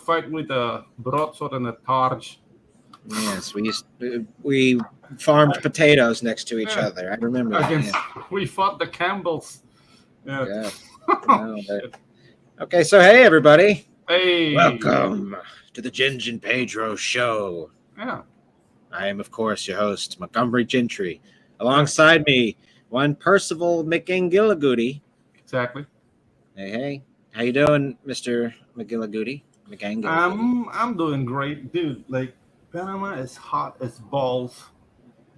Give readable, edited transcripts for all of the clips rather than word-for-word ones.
fight with a broadsword and a torch. Yes, we farmed potatoes next to each Yeah. other. I remember that. Against, Yeah. we fought the Campbells. Yeah. Yeah. Oh, No, shit. Okay, so hey everybody, Hey. welcome to the Ginge and Pedro show. Yeah. I am, of course, your host, Montgomery Gentry. Alongside me, one Percival McGangillagoody. Exactly. Hey, how you doing, Mr. McGangillagoody? I'm doing great, dude. Like Panama is hot as balls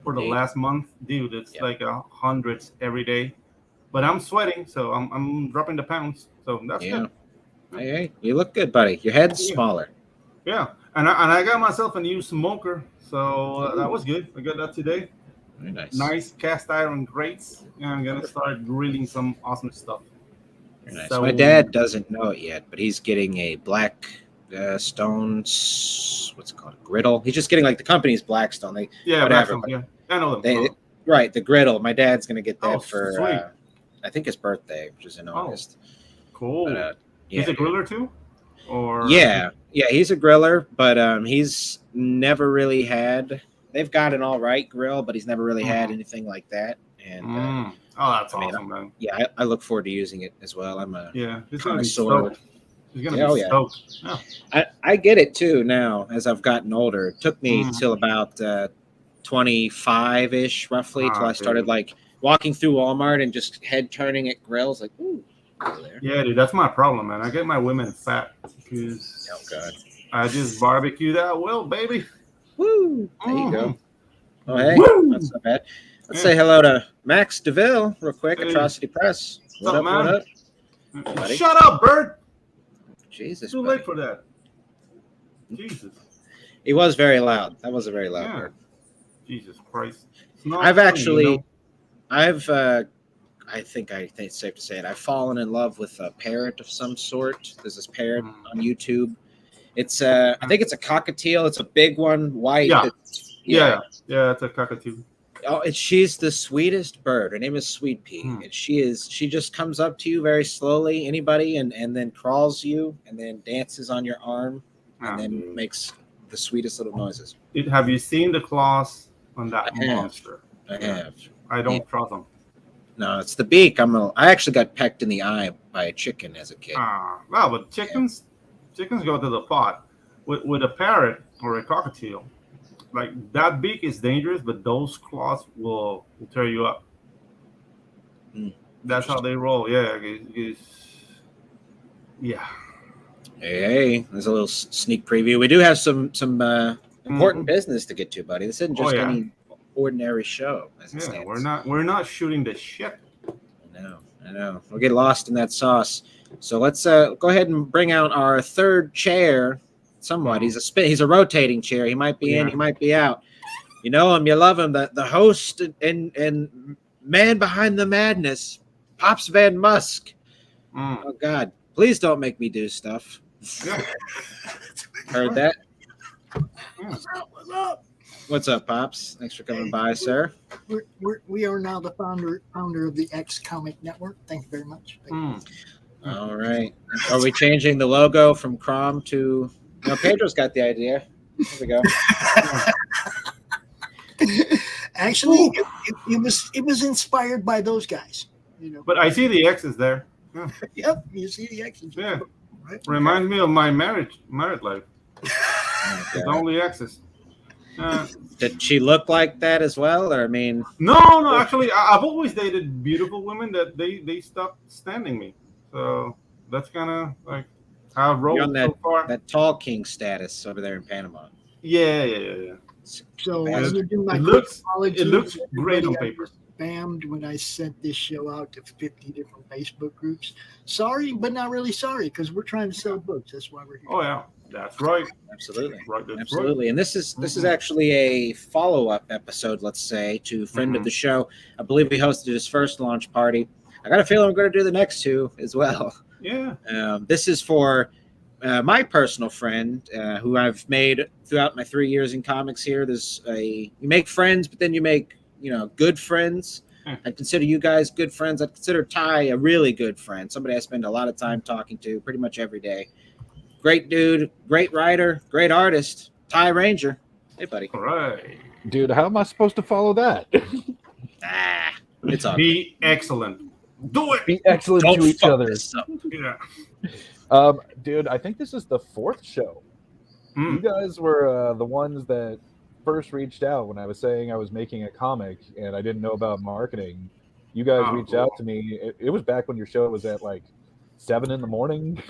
for the Indeed. last month, dude. It's Yep. like hundreds every day, but I'm sweating, so I'm dropping the pounds. So that's good. Hey, you look good, buddy. Your head's Yeah. smaller. Yeah, and I got myself a new smoker, so that was good. I got that today. Very nice. Nice cast iron grates. Yeah, I'm gonna start grilling some awesome stuff. Very nice. So- My dad doesn't know it yet, but he's getting a black stone. What's it called? A griddle. He's just getting like the company's Blackstone. Yeah, whatever, Blackstone, yeah, I know them. Right, the griddle. My dad's gonna get that Oh, for sweet. I think his birthday, which is in August. Cool. But, yeah, He's a griller too, or yeah, he's a griller, but he's never really had. They've got an all right grill, but he's never really had anything like that. And Oh, that's I mean, awesome, man. yeah, I look forward to using it as well. I'm a Yeah, he's gonna be connoisseur. stoked. He's gonna be stoked. Yeah. I get it too now as I've gotten older. It took me Mhm. till about 25-ish roughly till I started dude. like walking through Walmart and just head turning at grills like, ooh, over there. Yeah, dude, that's my problem, man. I get my women fat because Oh god. I just barbecue that well, baby. Woo! There you go. Mhm. Oh hey, Woo! that's not bad. Let's Yeah. say hello to Max DeVille real quick, Hey. Atrocity Press. What's up, man? What up? Buddy. Shut up, Bert. Jesus. It's too buddy. late for that. Jesus. He was very loud. That was a very loud Yeah. word. Jesus Christ. It's not I've funny, actually, you know? I think it's safe to say it. I've fallen in love with a parrot of some sort. There's this parrot on YouTube. It's I think it's a cockatiel. It's a big one, white. Yeah. It's, Yeah, it's a cockatoo. Oh, she's the sweetest bird. Her name is Sweet Pea, and she just comes up to you very slowly, anybody, and then crawls you, and then dances on your arm, and then makes the sweetest little noises. Have you seen the claws on that I have. monster? I have. I don't trust them. No, it's the beak. I actually got pecked in the eye by a chicken as a kid. Well, but chickens go to the pot. With a parrot or a cockatiel, like that beak is dangerous, but those claws will tear you up. That's how they roll. Yeah, yeah. Hey, there's a little sneak preview. We do have some important business to get to, buddy. This isn't just any ordinary show. As it stands. We're not shooting the shit. I know. We'll get lost in that sauce. So let's go ahead and bring out our third chair. Somewhat, he's a rotating chair. He might be in, he might be out. You know him, you love him. The host and man behind the madness, Pops Van Musk. Oh God, please don't make me do stuff. Yeah. Heard that? What's up? What's up, Pops? Thanks for coming by, sir. We are now the founder of the X Comic Network. Thank you very much. All right. Are we changing the logo from Crom to? No, Pedro's got the idea. Here we go. Actually, it was inspired by those guys. You know. But I see the X's there. Yeah. Yep, you see the X's. Yeah. Right? Reminds me of my married life. It's only X's. Did she look like that as well? Or I mean, no. Actually, I've always dated beautiful women that they stopped standing me. So that's kind of like how I've rolled so far. That tall king status over there in Panama. Yeah. So I'm gonna do my it looks great on paper. Spammed when I sent this show out to 50 different Facebook groups. Sorry, but not really sorry, because we're trying to sell books. That's why we're here. Oh yeah, that's right. Absolutely. That's Absolutely. Right. And this is actually a follow-up episode, let's say, to friend of the show. I believe we hosted his first launch party. I got a feeling we're going to do the next two as well. Yeah. This is for my personal friend who I've made throughout my 3 years in comics here. You make friends, but then you make, good friends. I consider you guys good friends. I consider Ty a really good friend, somebody I spend a lot of time talking to pretty much every day. great dude, great writer, great artist, Ty Ranger. Hey, buddy. All right. Dude, how am I supposed to follow that? It's all good. Be excellent. Do it. Be excellent Don't to each fuck other. this up. Yeah. Dude, I think this is the 4th show. Mm. You guys were the ones that first reached out when I was saying I was making a comic and I didn't know about marketing. You guys Oh, reached cool. out to me. It was back when your show was at like 7 in the morning.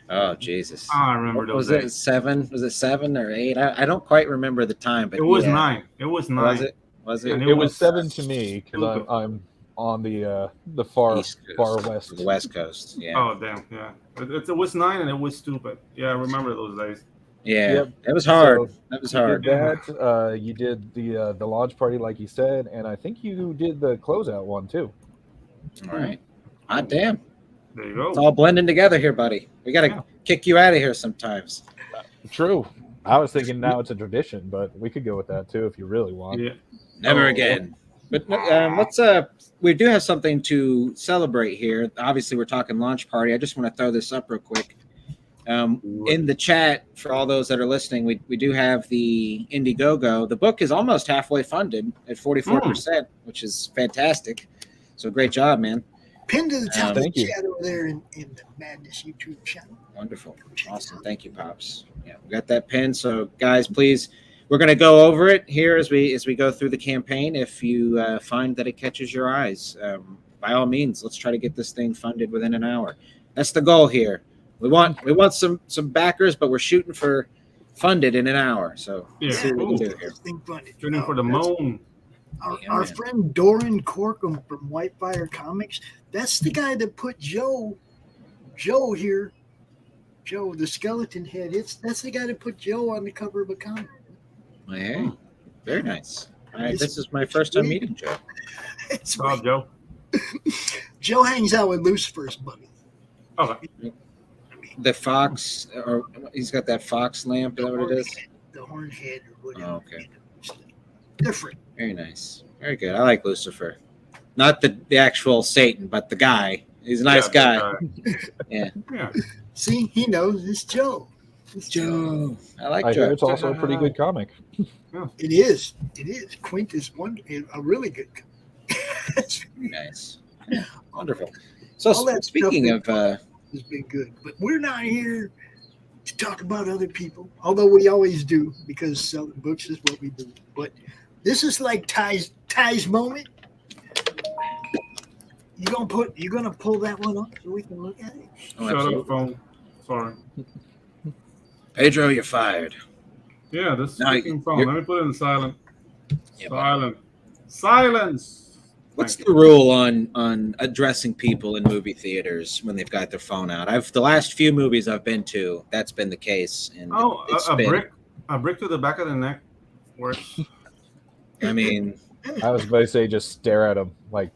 Oh, Jesus. I remember those Was it days. 7? Was it 7 or 8? I don't quite remember the time, but It was yeah. 9. It was 9. Was it? Was it? And It was 7 to me because stupid. I'm on the far East Coast. far west. The West Coast. Yeah. Oh damn, yeah. It was 9 and it was stupid. Yeah, I remember those days. Yeah. Yep. It was hard. So, That was You hard. did that. You did the launch party, like you said, and I think you did the closeout one too. All right. Hot damn. There you go. It's all blending together here, buddy. We got to Yeah. kick you out of here sometimes. True. I was thinking now it's a tradition, but we could go with that too if you really want. Yeah. Never Oh. again. But let's we do have something to celebrate here. Obviously, we're talking launch party. I just want to throw this up real quick. In the chat, for all those that are listening, we do have the Indiegogo. The book is almost halfway funded at 44%, which is fantastic. So great job, man. Pinned to the top of the Thank you. chat over there in the Madness YouTube channel. Wonderful. Awesome. Thank you, Pops. Yeah, we got that pin. So guys, please, we're going to go over it here as we go through the campaign. If you find that it catches your eyes, by all means, let's try to get this thing funded within an hour. That's the goal here. We want some backers, but we're shooting for funded in an hour. So Yeah. let's see what we Cool. can do here. This thing funded. Shooting for the that's- moon. Yeah, Our man. friend Doran Corkum from Whitefire Comics, that's the guy that put Joe here. Joe, the skeleton head. That's the guy that put Joe on the cover of a comic. Hey, very nice. All right, It's- this is my first time meeting Joe. It's What's up, Joe? Joe hangs out with Lucifer's buddy. Okay. The fox, or he's got that fox lamp. Is that what it is? The horn head or whatever. Oh, okay. Different. Very nice. Very good. I like Lucifer. Not the actual Satan, but the guy. He's a nice guy. Yeah. Yeah. See, he knows it's Joe. It's Joe. Joe. I like I hear Joe. it's also a pretty good comic. It is. It is. Quint is a really good. Very nice. Yeah, wonderful. So All that speaking stuff of, Has been good, but we're not here to talk about other people, although we always do because selling books is what we do. But this is like Ty's moment. You gonna pull that one up so we can look at it? oh, Shut up, absolutely. phone. Sorry. Pedro, you're fired. Yeah, this No, freaking phone. you're- Let me put it in silent. Yeah, but Silent. Silence. what's Thank the rule on addressing people in movie theaters when they've got their phone out? The last few movies I've been to, that's been the case. And Oh, it's a been, brick to the back of the neck works. I mean, I was about to say just stare at him like.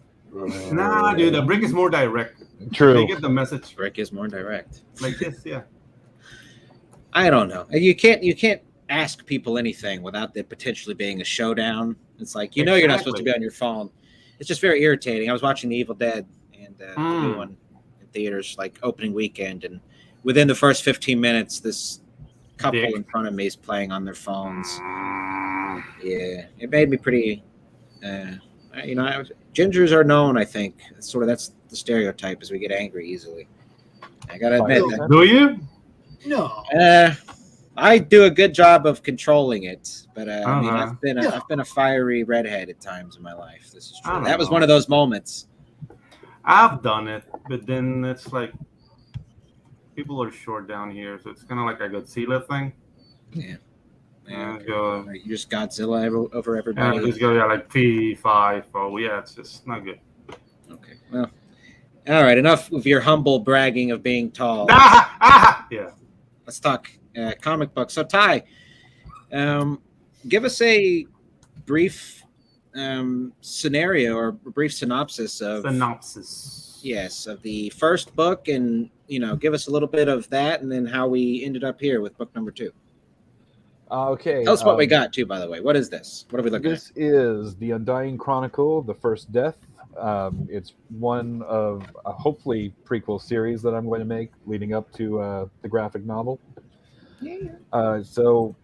Nah, dude, a brick is more direct. They True. get the message Rick is more direct. like this. Yeah. I don't know. You can't ask people anything without there potentially being a showdown. It's like, you're not supposed to be on your phone. It's just very irritating. I was watching The Evil Dead and the new one in theaters, like opening weekend, and within the first 15 minutes, this couple Dick. in front of me is playing on their phones. Yeah, it made me pretty. Gingers are known, I think. That's the stereotype, is we get angry easily. I gotta admit that. Do you? No. I do a good job of controlling it, but I mean, Uh-huh. I've been a fiery redhead at times in my life. This is I true. don't That was know. one of those moments. I've done it, but then it's like people are short down here, so it's kind of like a Godzilla thing. Yeah. Yeah, Okay. go. You're just Godzilla over Yeah, everybody. just go like P5. Oh, yeah, it's just not good. Okay. Well, all right. Enough of your humble bragging of being tall. Yeah. Let's talk comic books. So, Ty, give us a brief scenario or a brief synopsis of the first book, and give us a little bit of that, and then how we ended up here with book number 2. Okay. Tell us what we got too, by the way. What is this? What are we looking This is the Undying Chronicle, the First Death It's one of a hopefully prequel series that I'm going to make leading up to the graphic novel. So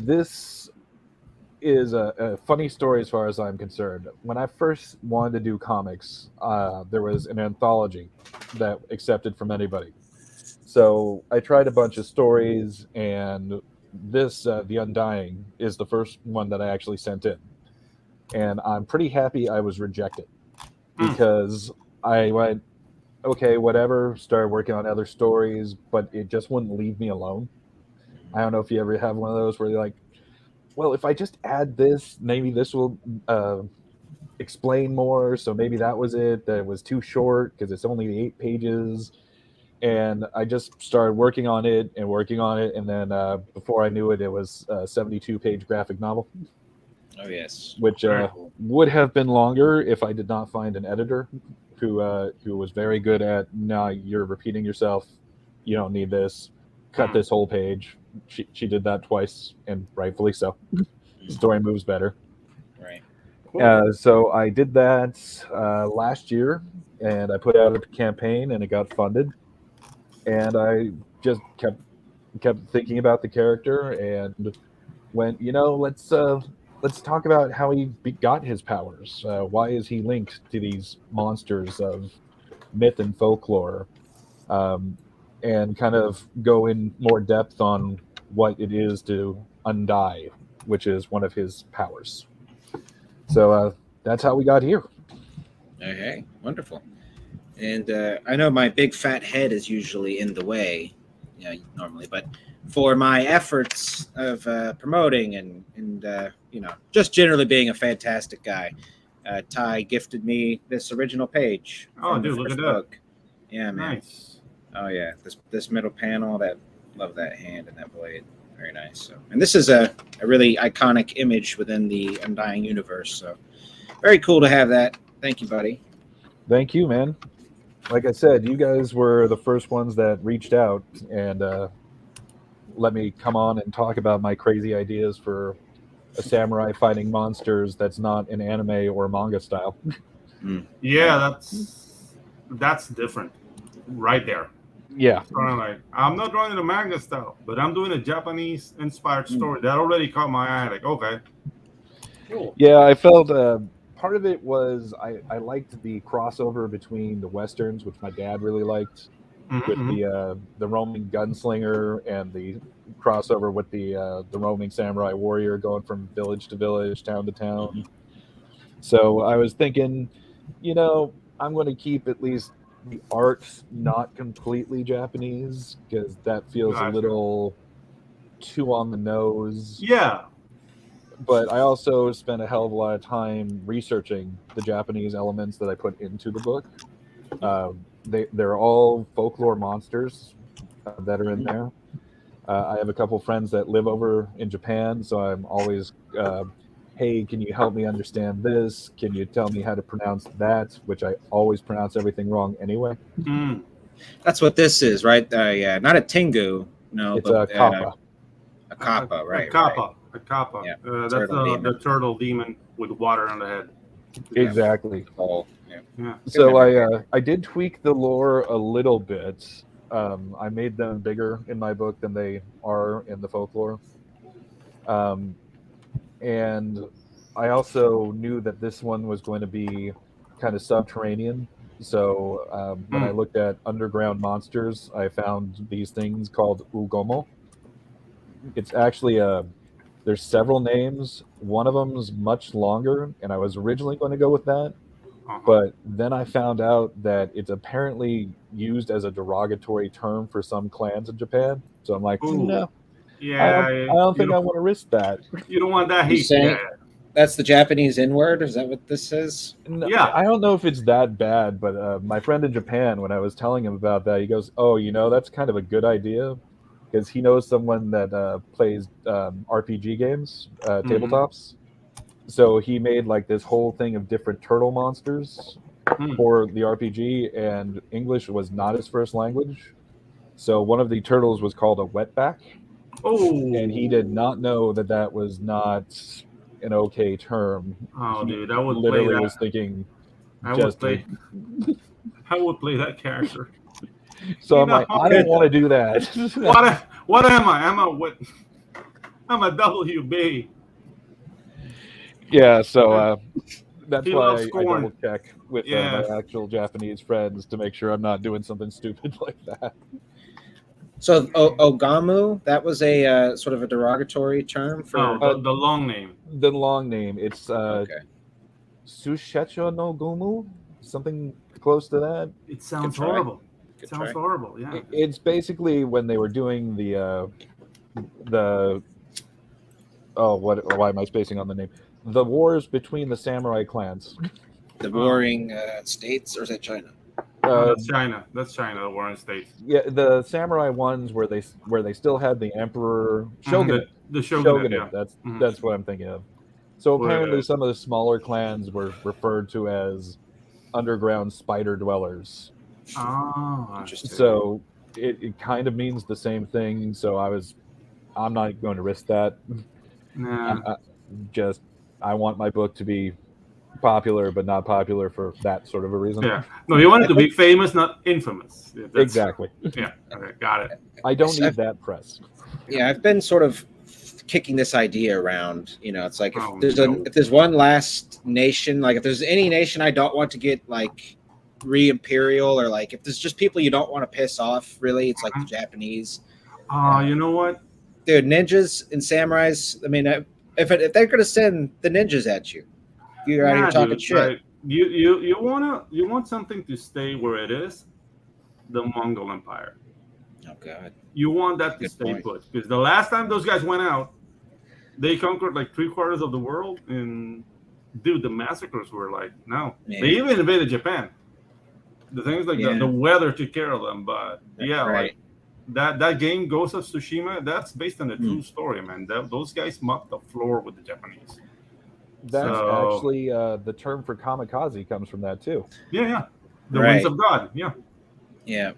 this is a funny story as far as I'm concerned. When I first wanted to do comics, there was an anthology that accepted from anybody. So I tried a bunch of stories, and this, The Undying, is the first one that I actually sent in. And I'm pretty happy I was rejected because I went, okay, whatever, started working on other stories, but it just wouldn't leave me alone. I don't know if you ever have one of those where you're like, well, if I just add this, maybe this will explain more. So maybe that was it. That it was too short because it's only 8 pages. And I just started working on it, and then before I knew it, it was a 72-page graphic novel. Oh yes, which would have been longer if I did not find an editor who was very good at, nah, you're repeating yourself. You don't need this. Cut this whole page. She did that twice, and rightfully so. The story moves better. Right. Cool. So I did that last year, and I put out a campaign, and it got funded. And I just kept thinking about the character, and went, let's talk about how he got his powers. Why is he linked to these monsters of myth and folklore? And kind of go in more depth on what it is to undie, which is one of his powers. So that's how we got here. Okay, wonderful. And I know my big fat head is usually in the way, normally, but for my efforts of promoting and just generally being a fantastic guy, Ty gifted me this original page. Oh, dude, look at that. Book. Yeah, man. Nice. Oh yeah, this middle panel, love that hand and that blade. Very nice. So, and this is a really iconic image within the Undying universe. So, very cool to have that. Thank you, buddy. Thank you, man. Like I said, you guys were the first ones that reached out and let me come on and talk about my crazy ideas for a samurai fighting monsters that's not an anime or manga style. Yeah, that's different, right there. Yeah. Like, I'm not drawing the manga style, but I'm doing a Japanese inspired story that already caught my eye. Like, okay, cool. Yeah, I felt part of it was I liked the crossover between the westerns, which my dad really liked, with the roaming gunslinger, and the crossover with the roaming samurai warrior going from village to village, town to town. So I was thinking, I'm going to keep at least the art not completely Japanese, because that feels a little too on the nose. Yeah. But I also spent a hell of a lot of time researching the Japanese elements that I put into the book. They're all folklore monsters that are in there. I have a couple friends that live over in Japan, so I'm always, hey, can you help me understand this? Can you tell me how to pronounce that? Which I always pronounce everything wrong anyway. That's what this is, right? Yeah, not a Tengu, no, it's but a kappa. A kappa, right? A kappa. Right. A kappa. Yeah. That's the turtle demon with water on the head. Exactly. Oh, Yeah. So I did tweak the lore a little bit. I made them bigger in my book than they are in the folklore. And I also knew that this one was going to be kind of subterranean. So when I looked at underground monsters, I found these things called ugomo. It's actually there's several names. One of them is much longer, and I was originally going to go with that. But then I found out that it's apparently used as a derogatory term for some clans in Japan. So I'm like, no. Yeah, I don't think I want to risk that. You don't want that heat. That's the Japanese N-word? Is that what this is? No, yeah. I don't know if it's that bad, but my friend in Japan, when I was telling him about that, he goes, oh, that's kind of a good idea, because he knows someone that plays RPG games, tabletops. So he made like this whole thing of different turtle monsters for the RPG, and English was not his first language. So one of the turtles was called a wetback. Oh. And he did not know that was not an okay term. Oh, he dude, that would literally was thinking I would Just play. I would play that character. so You I'm like, know, I don't want to do that. What am I? I'm a WB. Yeah, so that's He why loves I corn. double check with Yeah. my actual Japanese friends to make sure I'm not doing something stupid like that. So Ogamu, that was a sort of a derogatory term for. No, the long name. The long name, it's Okay. Sushecho no Gumu, something close to that. It sounds Good try. horrible. Good It sounds try. horrible. Yeah. It's basically when they were doing the why am I spacing on the name? The wars between the samurai clans. The warring states, or is that China? No, that's China. That's China. The Warring States. Yeah, the samurai ones where they still had the emperor shogunate. The shogunate. Yeah. That's what I'm thinking of. So Where, apparently, some of the smaller clans were referred to as underground spider dwellers. Oh, Interesting. So it kind of means the same thing. So I'm not going to risk that. nah. I want my book to be popular, but not popular for that sort of a reason. Yeah. No, you want it to be famous, not infamous. Yeah, Exactly. Yeah. Okay. Got it. I don't need that press. Yeah, I've been sort of kicking this idea around. You know, it's like Oh, if there's one last nation, like if there's any nation I don't want to get like re-imperial, or like if there's just people you don't want to piss off, really, it's like the Japanese. You know what? Dude, ninjas and samurais. I mean, if they're gonna send the ninjas at you, you're out here talking dude, shit. like, you want something to stay where it is, the Mongol Empire. Oh God. You want that to Good stay point. put, because the last time those guys went out, they conquered like 3/4 of the world, and dude, the massacres were like no. Man. They even invaded Japan. The thing is, like Yeah. the weather took care of them, but yeah, Right. like that game Ghost of Tsushima, that's based on a true story, man. Those guys mopped the floor with the Japanese. That's So- actually the term for kamikaze comes from that too. Yeah. The Right. winds of God. Yeah. Yeah.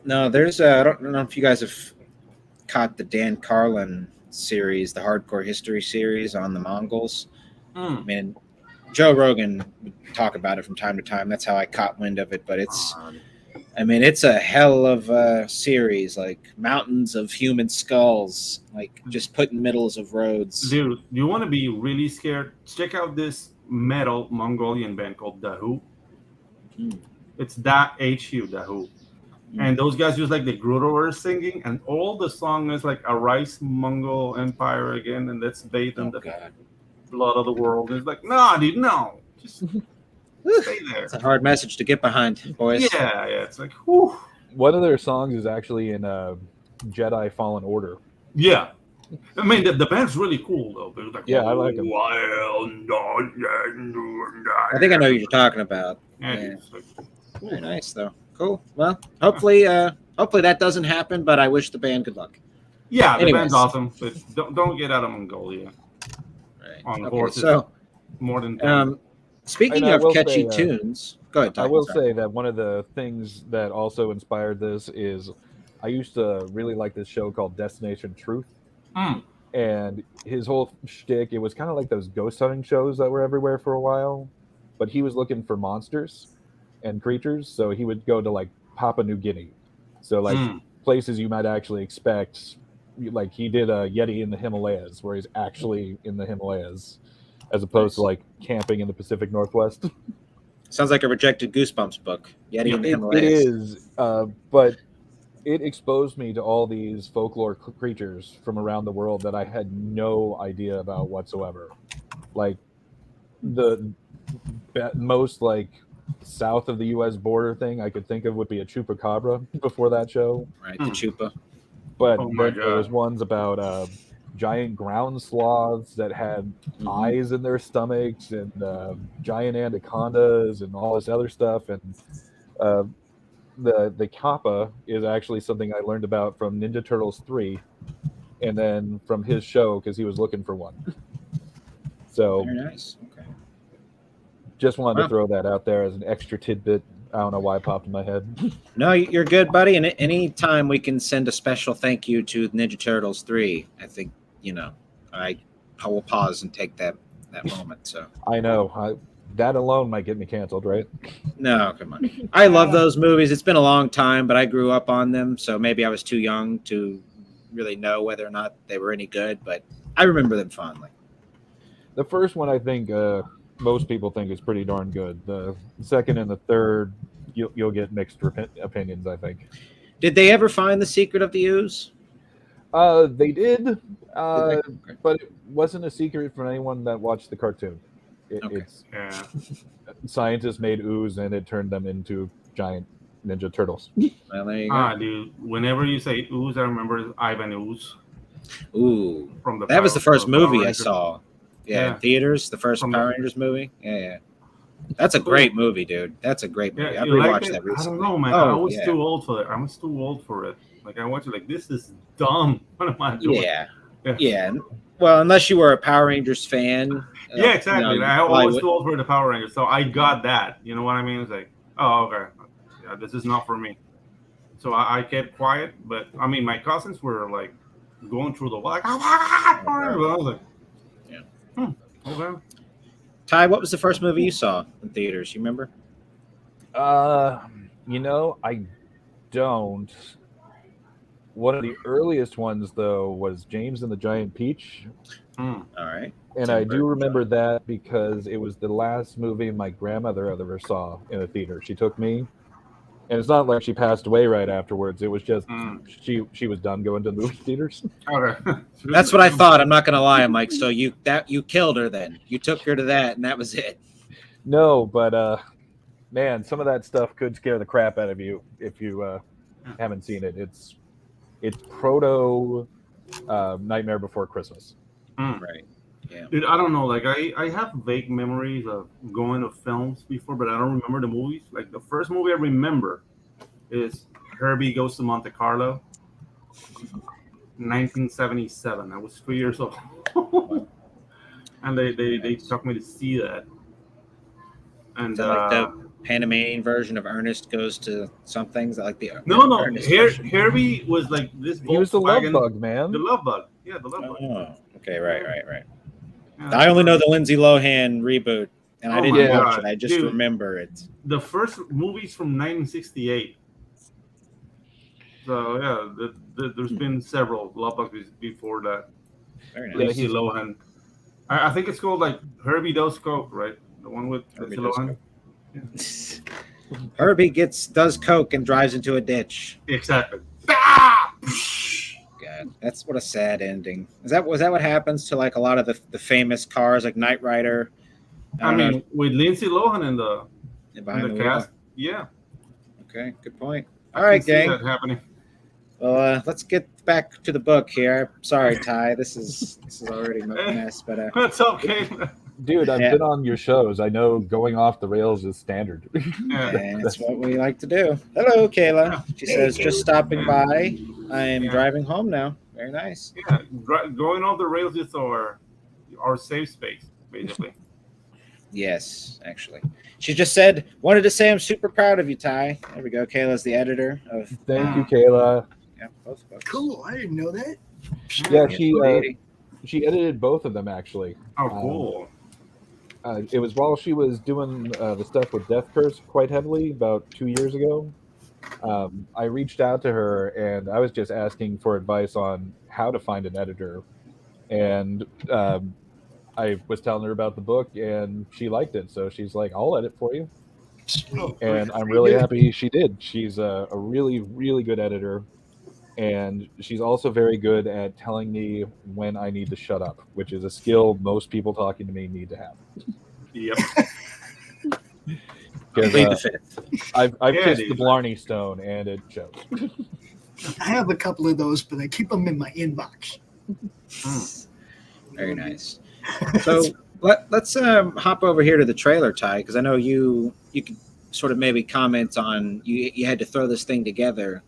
No, there's I don't know if you guys have caught the Dan Carlin series, the Hardcore History series on the Mongols. I mean, Joe Rogan would talk about it from time to time. That's how I caught wind of it. But it's a hell of a series, like mountains of human skulls, like just put in middles of roads. Dude, you want to be really scared? Check out this metal Mongolian band called The Who. It's that HU, The Who. And those guys use like the Grudower singing, and all the song is like Arise Mongol Empire again, and let's bathe in the God. blood of the world. And it's like, nah, dude, no. Just stay there. It's a hard message to get behind, boys. Yeah, it's like, whew. One of their songs is actually in Jedi Fallen Order. Yeah. I mean, the band's really cool, though. They're like, Yeah, I like 'em. I think I know what you're talking about. Yeah, Yeah. it's like, Very nice, though. Cool. Well, hopefully that doesn't happen. But I wish the band good luck. yeah, the Anyways. band's awesome, but don't get out of Mongolia Right. on Okay, horses. so More than speaking And I of will catchy say, tunes, go ahead. I Tom, will sorry. say that one of the things that also inspired this is I used to really like this show called Destination Truth. And his whole shtick, it was kind of like those ghost hunting shows that were everywhere for a while, but he was looking for monsters and creatures, so he would go to like Papua New Guinea, so like places you might actually expect. Like he did a Yeti in the Himalayas, where he's actually in the Himalayas, as opposed to like camping in the Pacific Northwest. Sounds like a rejected Goosebumps book. Yeti in the It Himalayas. is, but it exposed me to all these folklore creatures from around the world that I had no idea about whatsoever. Like the most like south of the U.S. border thing I could think of would be a chupacabra before that show. Right, the chupa. But Oh my then there was God. ones about giant ground sloths that had eyes in their stomachs, and giant anacondas and all this other stuff. And the kappa is actually something I learned about from Ninja Turtles 3, and then from his show because he was looking for one. So Very nice. Okay. just wanted Wow. to throw that out there as an extra tidbit. I don't know why it popped in my head. No, you're good, buddy. And any time we can send a special thank you to Ninja Turtles 3, I think, I will pause and take that moment. So I know. That alone might get me canceled, right? No, come on. I love those movies. It's been a long time, but I grew up on them, so maybe I was too young to really know whether or not they were any good, but I remember them fondly. The first one, I think, most people think is pretty darn good. The second and the third, you'll get mixed opinions, I think. Did they ever find the secret of the ooze? They did, Did they? Okay. but it wasn't a secret for anyone that watched the cartoon. Okay. It's Yeah. scientists made ooze and it turned them into giant ninja turtles. Well, there you go. Dude. Whenever you say ooze, I remember Ivan Ooze Ooh, from the. that was the first Power movie I Rangers. saw. Yeah, in Yeah. theaters, the first From Power the- Rangers movie. Yeah. That's a great movie, dude. That's a great movie. Yeah, I you liked rewatched it? that recently. I don't know, man. Oh, I was yeah. too old for it. I was too old for it. Like I watched it, like this is dumb. What am I doing? Yeah. Well, unless you were a Power Rangers fan. Yeah, exactly. you I probably was would- too old for the Power Rangers, so I got that. You know what I mean? It's like, oh, okay, yeah, this is not for me. So I kept quiet, but I mean, my cousins were like going through the wall, like, oh my God! I was like, okay. Ty, what was the first movie you saw in theaters? You remember? I don't. One of the earliest ones, though, was James and the Giant Peach. Hmm. All right. And Tim I do Burton. remember that because it was the last movie my grandmother ever saw in a theater. She took me, and it's not like she passed away right afterwards. It was just she was done going to the movie theaters. Okay. That's what I thought. I'm not gonna lie, Mike. So you killed her then. You took her to that, and that was it. No, but man, some of that stuff could scare the crap out of you if you haven't seen it. It's proto Nightmare Before Christmas. Right. Yeah. Dude, I don't know. Like I have vague memories of going to films before, but I don't remember the movies. Like the first movie I remember is Herbie Goes to Monte Carlo, 1977. I was 3 years old, and they took me to see that. And Is that like the Panamanian version of Ernest Goes to Something? Is that like the no, Ernest version? Herbie was like this. He was the love Volkswagen- bug, man. The love bug. Yeah, the love bug. Oh, okay, right. Yeah. I only know the Lindsay Lohan reboot, and I Oh didn't my watch God, it. I just dude. remember it. The first movie's from 1968. So yeah, there's been several love bugs before that. Very Yeah, nice. Lindsay Lohan. I think it's called like Herbie Does Coke, right? The one with Herbie Lindsay Does Lohan. Herbie does coke and drives into a ditch. Exactly. God, that's what a sad ending. Was that what happens to like a lot of the famous cars like Knight Rider? I mean, with Lindsay Lohan in the behind the cast, wheel. yeah. Okay, good point. I All right, can see gang. that happening. Well, let's get back to the book here. Sorry, Ty. This is already a mess, but That's okay. Dude, I've Yeah. been on your shows. I know going off the rails is standard. Yeah. that's what we like to do. Hello, Kayla. She says, just stopping by. I am Yeah. driving home now. Very nice. Yeah, going off the rails is our safe space, basically. Yes, actually. She just said, wanted to say I'm super proud of you, Ty. There we go. Kayla's the editor of Thank you, Kayla. both books. Cool. I didn't know that. Yeah, Yes, she edited both of them actually. Oh, cool. It was while she was doing the stuff with Death Curse quite heavily about 2 years ago. I reached out to her and I was just asking for advice on how to find an editor. And I was telling her about the book and she liked it. So she's like, I'll edit for you. Sweet. And I'm really happy she did. She's a really, really good editor. And she's also very good at telling me when I need to shut up, which is a skill most people talking to me need to have. Yep. Plead the fifth. I've Yeah, kissed dude. the Blarney Stone, and it shows. I have a couple of those, but I keep them in my inbox. Very nice. So let's hop over here to the trailer, Ty, because I know you could sort of maybe comment on you had to throw this thing together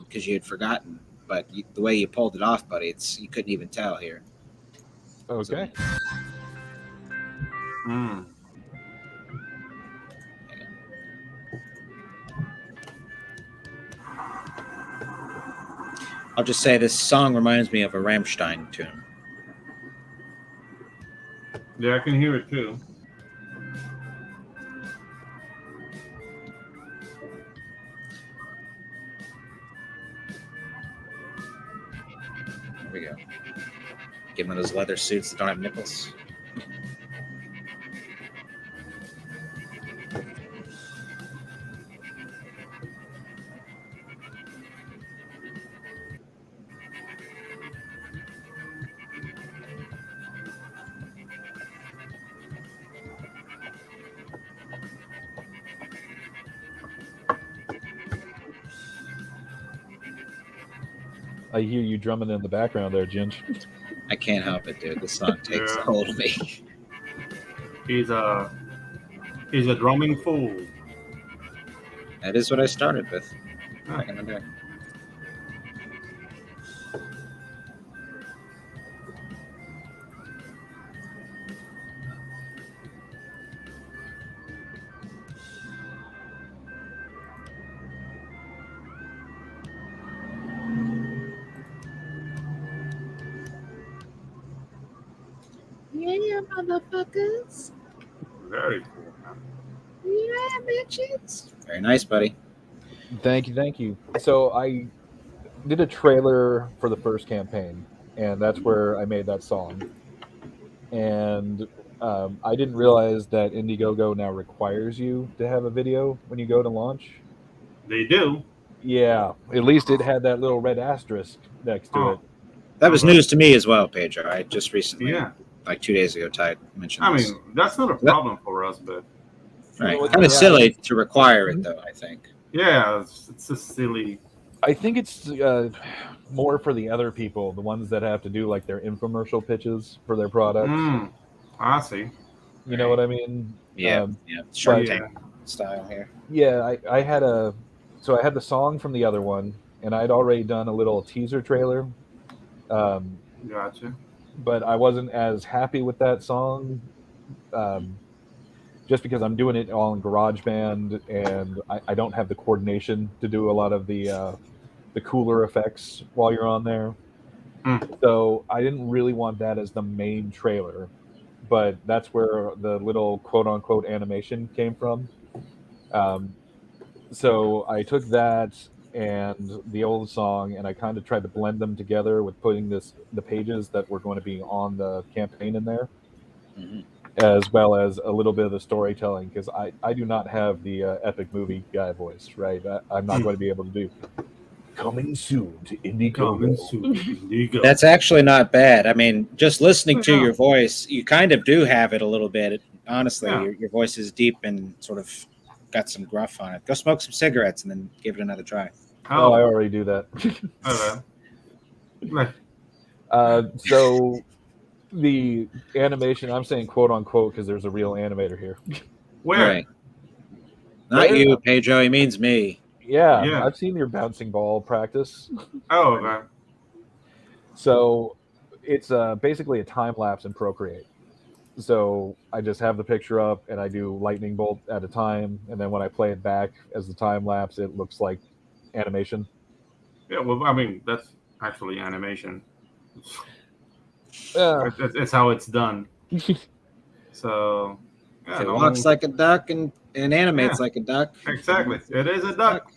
because you had forgotten, but the way you pulled it off, buddy, you couldn't even tell here. Okay. Mm. I'll just say this song reminds me of a Rammstein tune. Yeah, I can hear it too. Get one of those leather suits that don't have nipples. I hear you drumming in the background there, Ginge. I can't help it, dude. This song takes Yeah. a hold of me. He's a drumming fool. That is what I started with Yeah. back in the day. Yeah, motherfuckers. Very cool. Man. Yeah, bitches. Very nice, buddy. Thank you. So I did a trailer for the first campaign, and that's where I made that song. And I didn't realize that Indiegogo now requires you to have a video when you go to launch. They do. Yeah, at least it had that little red asterisk next to it. That was news to me as well, Pedro. I just recently, Yeah. like 2 days ago, Ty mentioned I this. mean, that's not a problem for us, but Right. Well, Kind of yeah. silly to require it, though, I think. yeah, it's a silly. I think it's more for the other people, the ones that have to do like their infomercial pitches for their products. I see. You know what I mean? Yeah, Shark but- Tank style here. Yeah, I had so I had the song from the other one, and I'd already done a little teaser trailer. Gotcha. But I wasn't as happy with that song, just because I'm doing it all in GarageBand, and I don't have the coordination to do a lot of the cooler effects while you're on there. So I didn't really want that as the main trailer, but that's where the little quote-unquote animation came from. So I took that and the old song, and I kind of tried to blend them together with putting the pages that were going to be on the campaign in there, as well as a little bit of the storytelling, because I do not have the epic movie guy voice, right? I'm not going to be able to do coming soon to Indiegogo. That's actually not bad. I mean, just listening to your voice, you kind of do have it a little bit. Honestly, your voice is deep and sort of got some gruff on it. Go smoke some cigarettes and then give it another try. Oh, I already do that. So the animation, I'm saying quote unquote because there's a real animator here. Where? Right. Not you, Pedro. He means me. Yeah, I've seen your bouncing ball practice. Oh, okay. So it's basically a time lapse in Procreate. So I just have the picture up and I do lightning bolt at a time, and then when I play it back as the time lapse, it looks like animation. Yeah, well, I mean, that's actually animation. It's how it's done. So If it walks like a duck and animates like a duck. Exactly. It is a duck.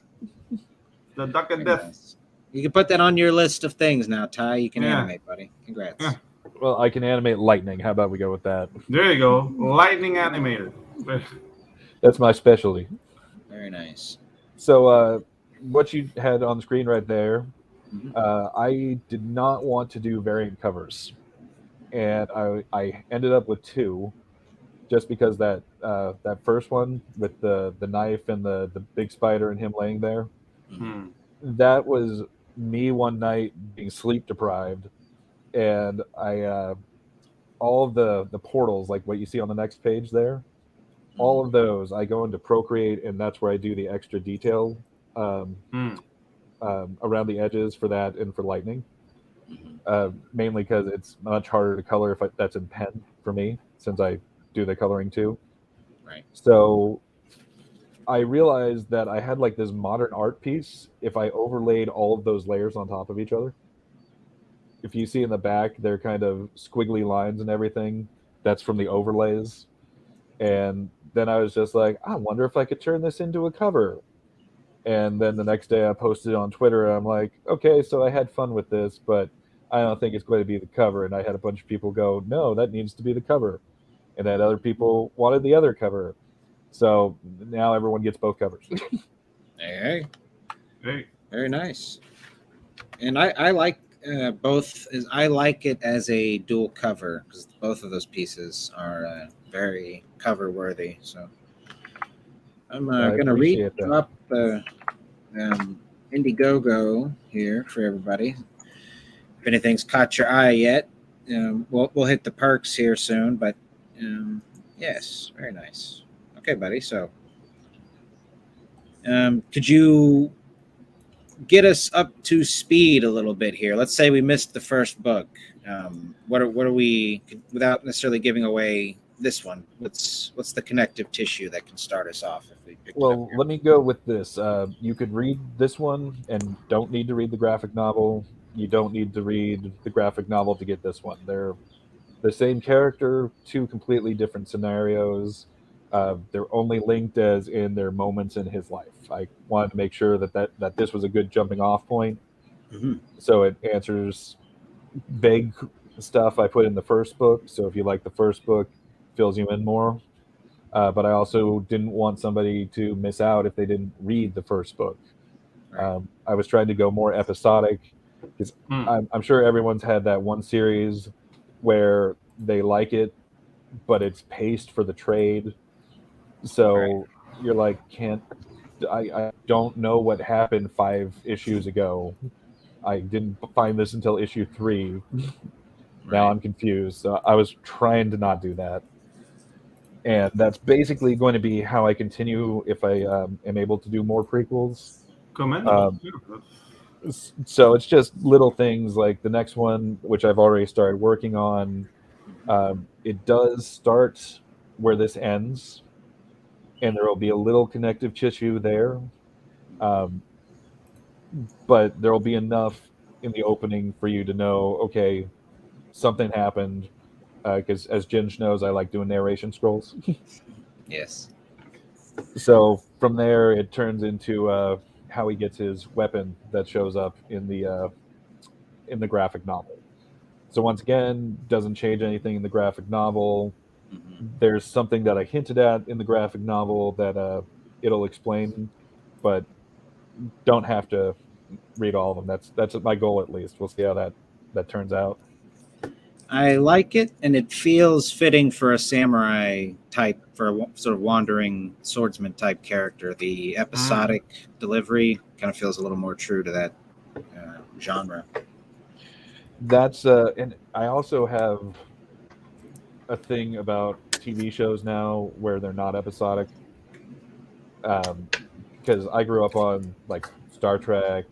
The duck of death. Nice. You can put that on your list of things now, Ty. You can animate, buddy. Congrats. Yeah. Well, I can animate lightning. How about we go with that? There you go. Lightning animator. That's my specialty. Very nice. So what you had on the screen right there, I did not want to do variant covers. And I ended up with two, just because that first one with the knife and the big spider and him laying there, that was me one night being sleep deprived, and I all of the portals, like what you see on the next page there, all of those I go into Procreate, and that's where I do the extra detail around the edges for that and for lightning. Mainly because it's much harder to color if that's in pen for me, since I do the coloring too. Right. So I realized that I had like this modern art piece if I overlaid all of those layers on top of each other. If you see in the back, they're kind of squiggly lines and everything. That's from the overlays. And then I was just like, I wonder if I could turn this into a cover. And then the next day I posted it on Twitter. And I'm like, okay, so I had fun with this, but I don't think it's going to be the cover. And I had a bunch of people go, no, that needs to be the cover. And then other people wanted the other cover. So now everyone gets both covers. Hey, Hey, very nice. And I like both. I like it as a dual cover because both of those pieces are very cover worthy. So I'm I gonna appreciate that. drop the Indiegogo here for everybody. If anything's caught your eye yet, we'll hit the perks here soon. But yes, very nice. Okay, buddy. So could you get us up to speed a little bit here? Let's say we missed the first book. What are we, without necessarily giving away this one? What's the connective tissue that can start us off? If we picked it up Well, here? let me go with this. You could read this one and don't need to read the graphic novel. You don't need to read the graphic novel to get this one. They're the same character, two completely different scenarios. They're only linked as in their moments in his life. I wanted to make sure that this was a good jumping off point. Mhm. So it answers vague stuff I put in the first book. So if you like the first book, fills you in more. But I also didn't want somebody to miss out if they didn't read the first book. Right. I was trying to go more episodic because I'm sure everyone's had that one series where they like it, but it's paced for the trade. So you're like, I don't know what happened 5 issues ago. I didn't find this until issue 3. Now Right. I'm confused. So I was trying to not do that. And that's basically going to be how I continue if I am able to do more prequels. commendable. Um, Yeah, So it's just little things like the next one, which I've already started working on. It does start where this ends, and there will be a little connective tissue there. Um, but there will be enough in the opening for you to know, okay, something happened. Because as Ginge knows, I like doing narration scrolls. Yes. So from there, it turns into how he gets his weapon that shows up in the graphic novel. So once again, doesn't change anything in the graphic novel. Mhm. There's something that I hinted at in the graphic novel that it'll explain, but don't have to read all of them. That's my goal at least. We'll see how that turns out. I like it, and it feels fitting for a samurai type, for a sort of wandering swordsman type character. The episodic delivery kind of feels a little more true to that genre. That's and I also have a thing about TV shows now where they're not episodic. Because I grew up on like Star Trek,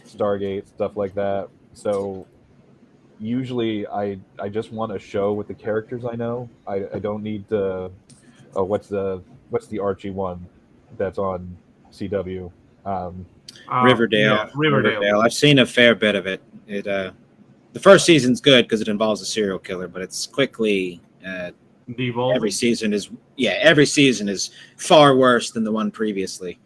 Stargate, stuff like that. So usually I just want a show with the characters I know. I don't need to. Oh, what's the Archie one that's on CW? Riverdale. yeah, Riverdale. I've seen a fair bit of it. The first season's good because it involves a serial killer, but it's quickly Devolving. every season is far worse than the one previously.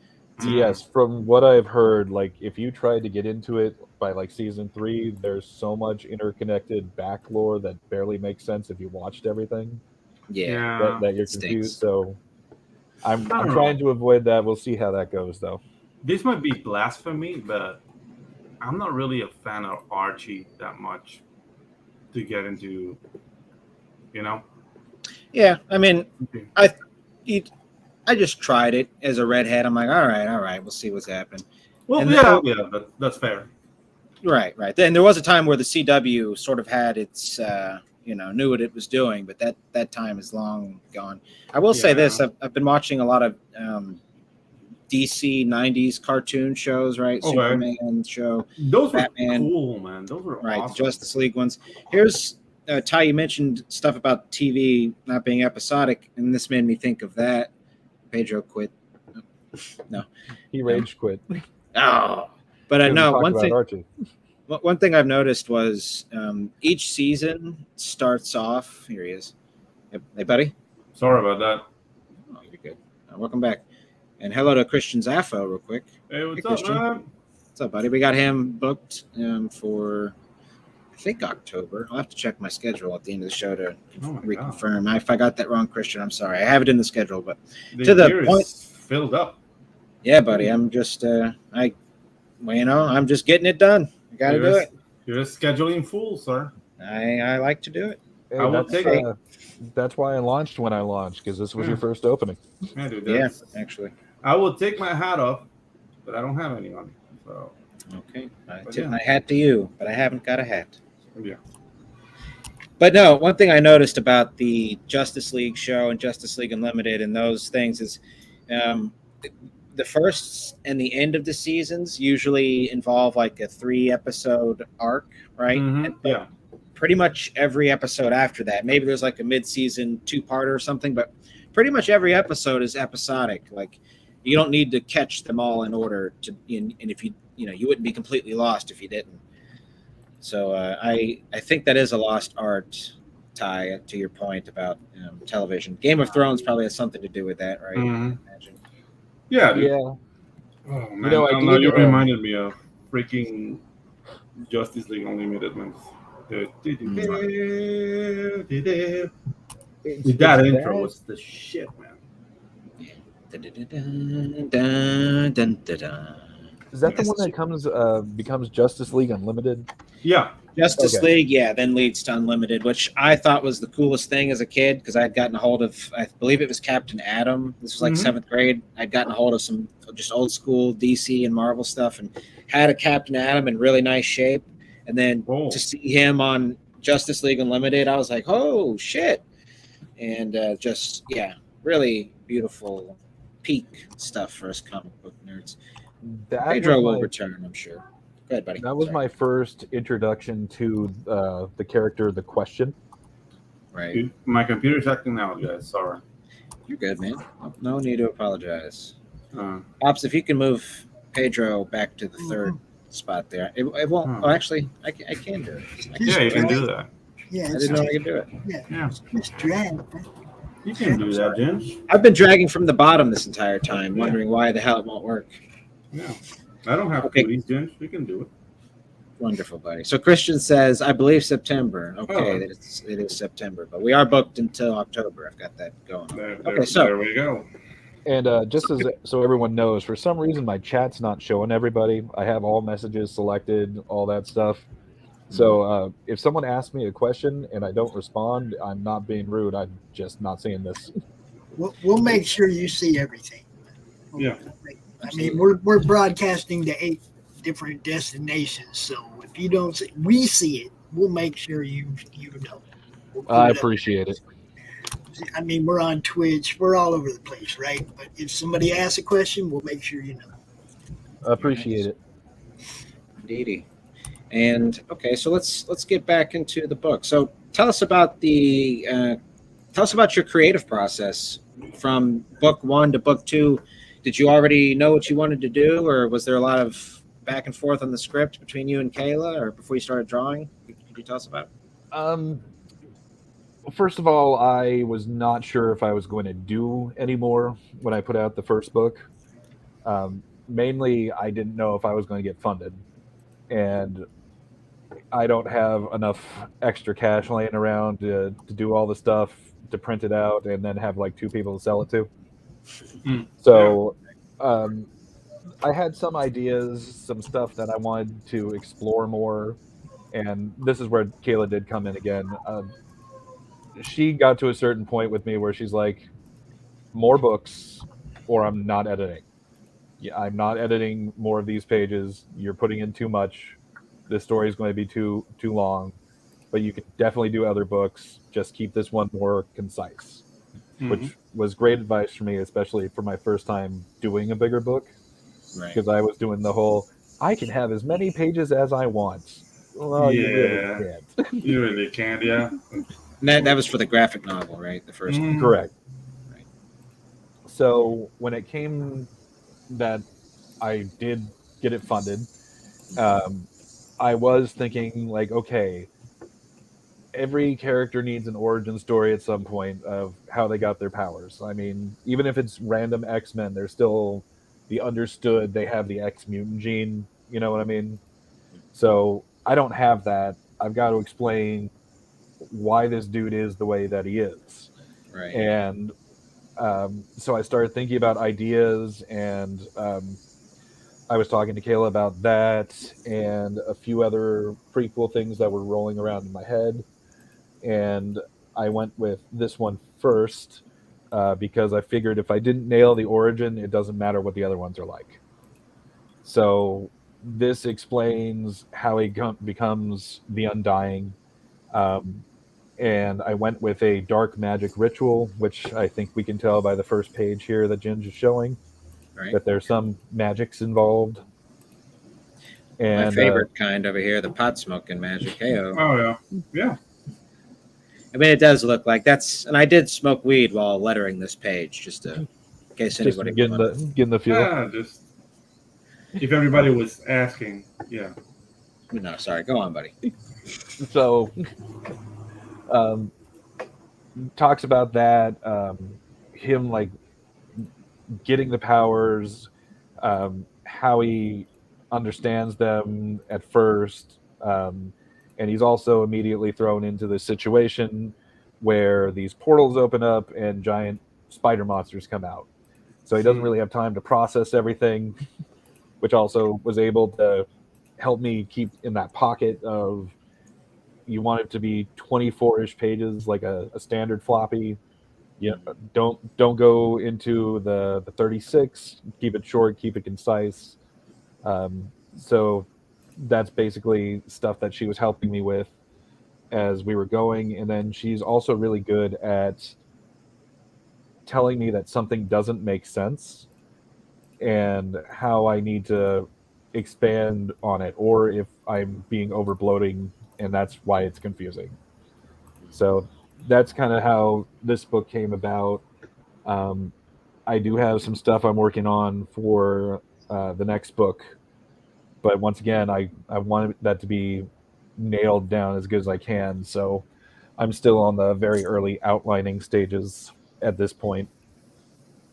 Yes, from what I've heard, like if you tried to get into it by like season 3, there's so much interconnected back lore that barely makes sense if you watched everything. Yeah, That you're it confused. stinks. So I'm I don't trying know. to avoid that. We'll see how that goes though. This might be blasphemy, but I'm not really a fan of Archie that much to get into. You know. Yeah, I mean, I just tried it as a redhead. I'm like, all right, we'll see what's happening. Well, And yeah, that's fair. Right. Then there was a time where the CW sort of had its, knew what it was doing, but that time is long gone. I will say this: I've been watching a lot of DC '90s cartoon shows, right? Okay. Superman show, Those were Batman, cool, man. Those were right? awesome. The Justice League ones. Here's Ty. You mentioned stuff about TV not being episodic, and this made me think of that. Pedro quit. No, He rage quit. oh, but We no. talked about Archie. One thing I've noticed was each season starts off. Here he is. Hey, buddy. Sorry about that. Oh, you're good. Welcome back. And hello to Christian Zaffo, real quick. Hey, what's Hey, up, Christian. man? What's up, buddy? We got him booked for I think October. I'll have to check my schedule at the end of the show to Oh my God. reconfirm. If I got that wrong, Christian, I'm sorry. I have it in the schedule, but The to the year point. is filled up. Yeah, buddy. I'm just I'm just getting it done. I got to do it. You're a scheduling fool, sir. I like to do it. Hey, I will take it. That's why I launched when I launched, because this was your first opening. Yeah, dude. Yeah, actually. I will take my hat off, but I don't have any on. So. Okay. I But tip yeah. my hat to you, but I haven't got a hat. Yeah. But no, one thing I noticed about the Justice League show and Justice League Unlimited and those things is the first and the end of the seasons usually involve like a 3-episode arc, right? Mhm, yeah. Pretty much every episode after that, maybe there's like a mid-season 2-parter or something, but pretty much every episode is episodic. Like you don't need to catch them all in order to, and if you wouldn't be completely lost if you didn't. So I think that is a lost art, Ty, to your point about television. Game of Thrones probably has something to do with that, right? Mhm. I imagine. Yeah, dude. Yeah. Oh man, know, I now did, you reminded me of freaking Justice League Unlimited, man. That intro was the shit, man. Is that the one that comes becomes Justice League Unlimited? Yeah. Justice Okay. League, yeah, then leads to Unlimited, which I thought was the coolest thing as a kid because I'd gotten a hold of, I believe it was Captain Atom. This was like Mhm. 7th grade. I'd gotten a hold of some just old school DC and Marvel stuff and had a Captain Atom in really nice shape. And then Oh. to see him on Justice League Unlimited, I was like, oh, shit. And really beautiful peak stuff for us comic book nerds. That Pedro was will my, return, I'm sure. Go ahead, buddy. that was Sorry. my first introduction to the character, the Question. Right. Dude, my computer's acting out, guys. Sorry. You're good, man. No need to apologize. Uh, Pops, if you can move Pedro back to the third spot there. It won't. Hmm. Oh, actually, I can do it. yeah, you can do that. Yeah, I it's didn't know I could do it. Yeah, just drag. you can do that, Ginge. I've been dragging from the bottom this entire time, wondering why the hell it won't work. Yeah. I don't have Okay. cooties, Ginge. We can do it. Wonderful, buddy. So Christian says, I believe September. Okay, Oh. it is September, but we are booked until October. I've got that going. There so we go. And just so everyone knows, for some reason my chat's not showing everybody. I have all messages selected, all that stuff. So if someone asks me a question and I don't respond, I'm not being rude. I'm just not seeing this. We'll make sure you see everything. Yeah. I mean, we're broadcasting to 8 different destinations, so if you don't see, we see it. We'll make sure you know. We'll put I it up. appreciate it. I mean, we're on Twitch. We're all over the place, right? But if somebody asks a question, we'll make sure you know. I appreciate it. Indeedy. And okay, so let's get back into the book. So tell us about your creative process from book 1 to book 2. Did you already know what you wanted to do, or was there a lot of back and forth on the script between you and Kayla, or before you started drawing? Could you tell us about it? First of all, I was not sure if I was going to do any more when I put out the first book. Mainly, I didn't know if I was going to get funded, and I don't have enough extra cash laying around to do all the stuff, to print it out, and then have like 2 people to sell it to. So I had some ideas, some stuff that I wanted to explore more, and this is where Kayla did come in again. She got to a certain point with me where she's like, more books or I'm not editing. Yeah, I'm not editing more of these pages. You're putting in too much. This story is going to be too long, but you could definitely do other books. Just keep this one more concise, which was great advice for me, especially for my first time doing a bigger book. Right. Because I was doing the whole, I can have as many pages as I want. Well, you really can't. You really can't, yeah. And that was for the graphic novel, right? The first one. Correct. Right. So when it came that I did get it funded, I was thinking like, okay, every character needs an origin story at some point of how they got their powers. I mean, even if it's random X-Men, they're still the understood, they have the X mutant gene, you know what I mean? So I don't have that. I've got to explain why this dude is the way that he is. Right. And so I started thinking about ideas, and I was talking to Kayla about that and a few other prequel things that were rolling around in my head. And I went with this one first because I figured if I didn't nail the origin, it doesn't matter what the other ones are like. So this explains how he becomes the Undying. And I went with a dark magic ritual, which I think we can tell by the first page here that Ginge is showing, Right. that there's some magics involved. And My favorite kind over here, the pot smoking magic. Heyo. Oh yeah, yeah. I mean, it does look like that's, and I did smoke weed while lettering this page, just to, in case just anybody getting the feel. Yeah, just if everybody was asking, yeah. No, sorry. Go on, buddy. So talks about that, him like getting the powers, how he understands them at first, and he's also immediately thrown into the situation where these portals open up and giant spider monsters come out. So he doesn't really have time to process everything, which also was able to help me keep in that pocket of, you want it to be 24-ish pages like a standard floppy. Yeah, don't go into the 36. Keep it short, keep it concise. So that's basically stuff that she was helping me with as we were going. And then she's also really good at telling me that something doesn't make sense and how I need to expand on it, or if I'm being over bloating and that's why it's confusing. So that's kind of how this book came about. I do have some stuff I'm working on for the next book, but once again, I wanted that to be nailed down as good as I can. So I'm still on the very early outlining stages at this point.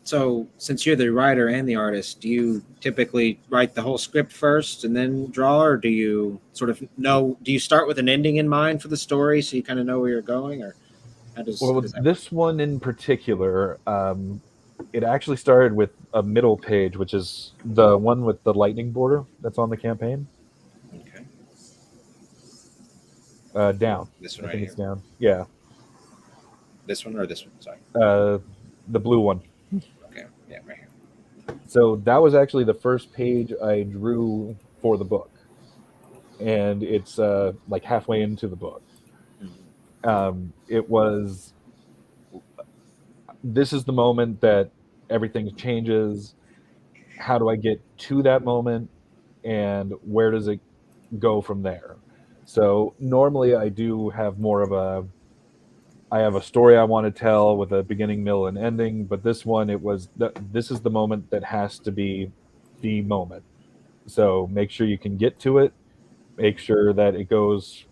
So, since you're the writer and the artist, do you typically write the whole script first and then draw, or do you sort of know? Do you start with an ending in mind for the story so you kind of know where you're going, or how does Well, that this one in particular, it actually started with a middle page, which is the one with the lightning border that's on the campaign. work? Okay. Down. This I one right think here. it's down. Yeah. This one or this one? Sorry. The blue one. Okay. Yeah, right here. So that was actually the first page I drew for the book, and it's like halfway into the book. It was, this is the moment that everything changes. How do I get to that moment, and where does it go from there? So normally I do have more of I have a story I want to tell with a beginning, middle, and ending, but this one, this is the moment that has to be the moment. So make sure you can get to it, make sure that it goes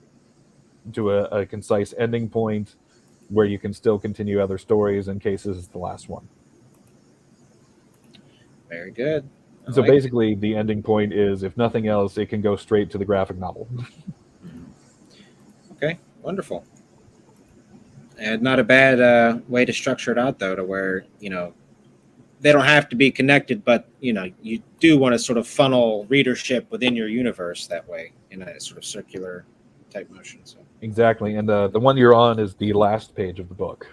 to a concise ending point where you can still continue other stories in case this is the last one. Very good. So basically, the ending point is, if nothing else, it can go straight to the graphic novel. Okay, wonderful. And not a bad way to structure it out, though, to where, they don't have to be connected, but, you do want to sort of funnel readership within your universe that way in a sort of circular type motion. So Exactly. And the one you're on is the last page of the book.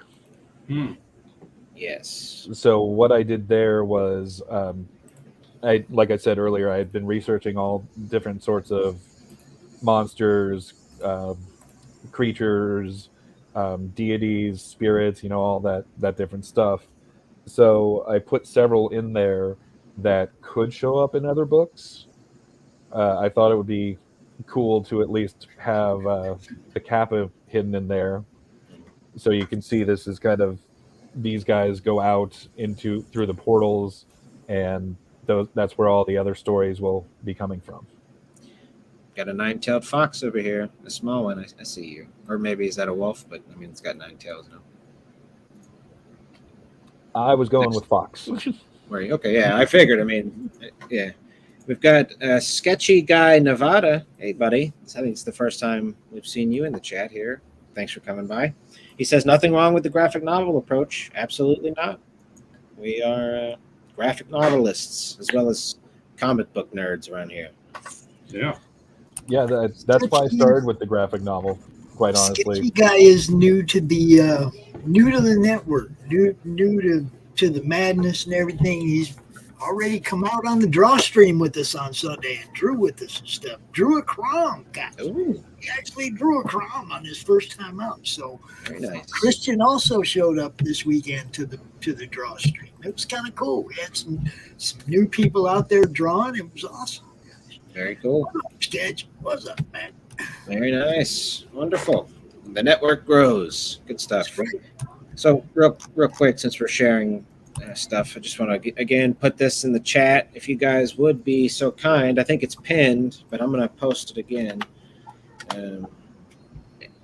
Yes. So what I did there was, like I said earlier, I had been researching all different sorts of monsters, creatures, deities, spirits, all that different stuff. So I put several in there that could show up in other books. I thought it would be cool to at least have the Kappa hidden in there, so you can see this is kind of, these guys go out through the portals, and that's where all the other stories will be coming from. Got a nine-tailed fox over here, a small one. I see you. Or maybe is that a wolf? But I mean, it's got 9 tails now. I was going with fox. Okay, yeah, I figured. I mean, yeah. We've got Sketchy Guy Nevada. Hey, buddy. I think it's the first time we've seen you in the chat here. Thanks for coming by. He says, nothing wrong with the graphic novel approach. Absolutely not. We are graphic novelists as well as comic book nerds around here. Yeah. Yeah, that's why I started with the graphic novel, quite honestly. Sketchy Guy is new to the network, new to the madness and everything. He's already come out on the draw stream with us on Sunday and drew with us and stuff. Drew a Crom, guys. Ooh, He actually drew a Crom on his first time out. So very nice. Christian also showed up this weekend to the draw stream. It was kind of cool. We had some new people out there drawing. It was awesome. Very cool. Sketch, what's up, man? Very nice. Wonderful. The network grows. Good stuff. That's right. So real quick, since we're sharing stuff, I just want to again put this in the chat. If you guys would be so kind, I think it's pinned, but I'm going to post it again.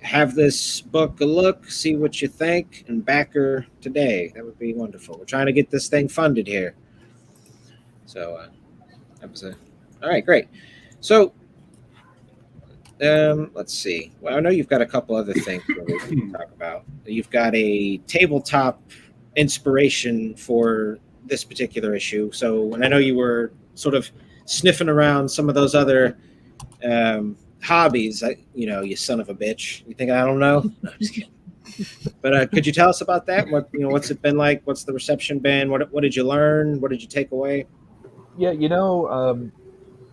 Have this book a look, see what you think, and back her today. That would be wonderful. We're trying to get this thing funded here. So that was all right, great. So let's see. Well, I know you've got a couple other things that we can talk about. You've got a tabletop inspiration for this particular issue. So, and I know you were sort of sniffing around some of those other hobbies. You son of a bitch. You think I don't know? No, I'm just kidding. But could you tell us about that? What's it been like? What's the reception been? What did you learn? What did you take away? Yeah,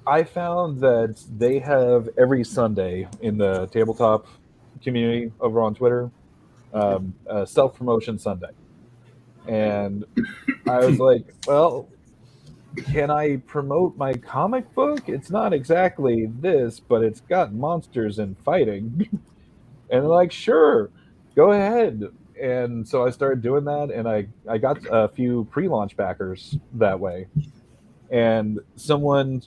I found that they have every Sunday in the tabletop community over on Twitter, a self-promotion Sunday. And I was like, well, can I promote my comic book? It's not exactly this, but it's got monsters and fighting. And they're like, sure, go ahead. And so I started doing that, and I got a few pre-launch backers that way. And someone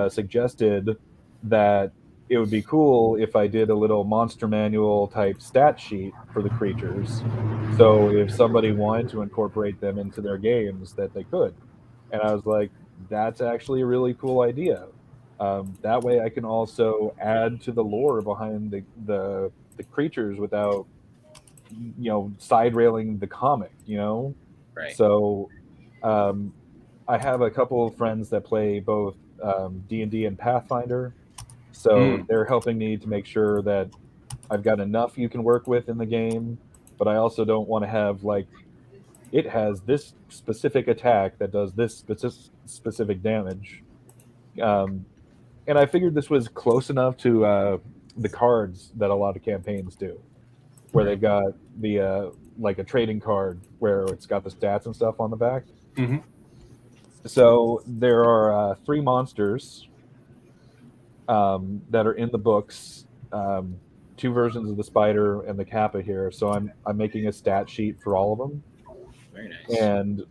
suggested that it would be cool if I did a little monster manual type stat sheet for the creatures. So if somebody wanted to incorporate them into their games, that they could. And I was like, that's actually a really cool idea. That way I can also add to the lore behind the creatures without, side railing the comic, Right. So I have a couple of friends that play both D&D and Pathfinder, so they're helping me to make sure that I've got enough you can work with in the game, but I also don't want to have, it has this specific attack that does this specific damage. And I figured this was close enough to the cards that a lot of campaigns do, where they've got the, a trading card where it's got the stats and stuff on the back. Mm-hmm. So there are 3 monsters that are in the books, 2 versions of the spider and the kappa here. So I'm making a stat sheet for all of them. Very nice. And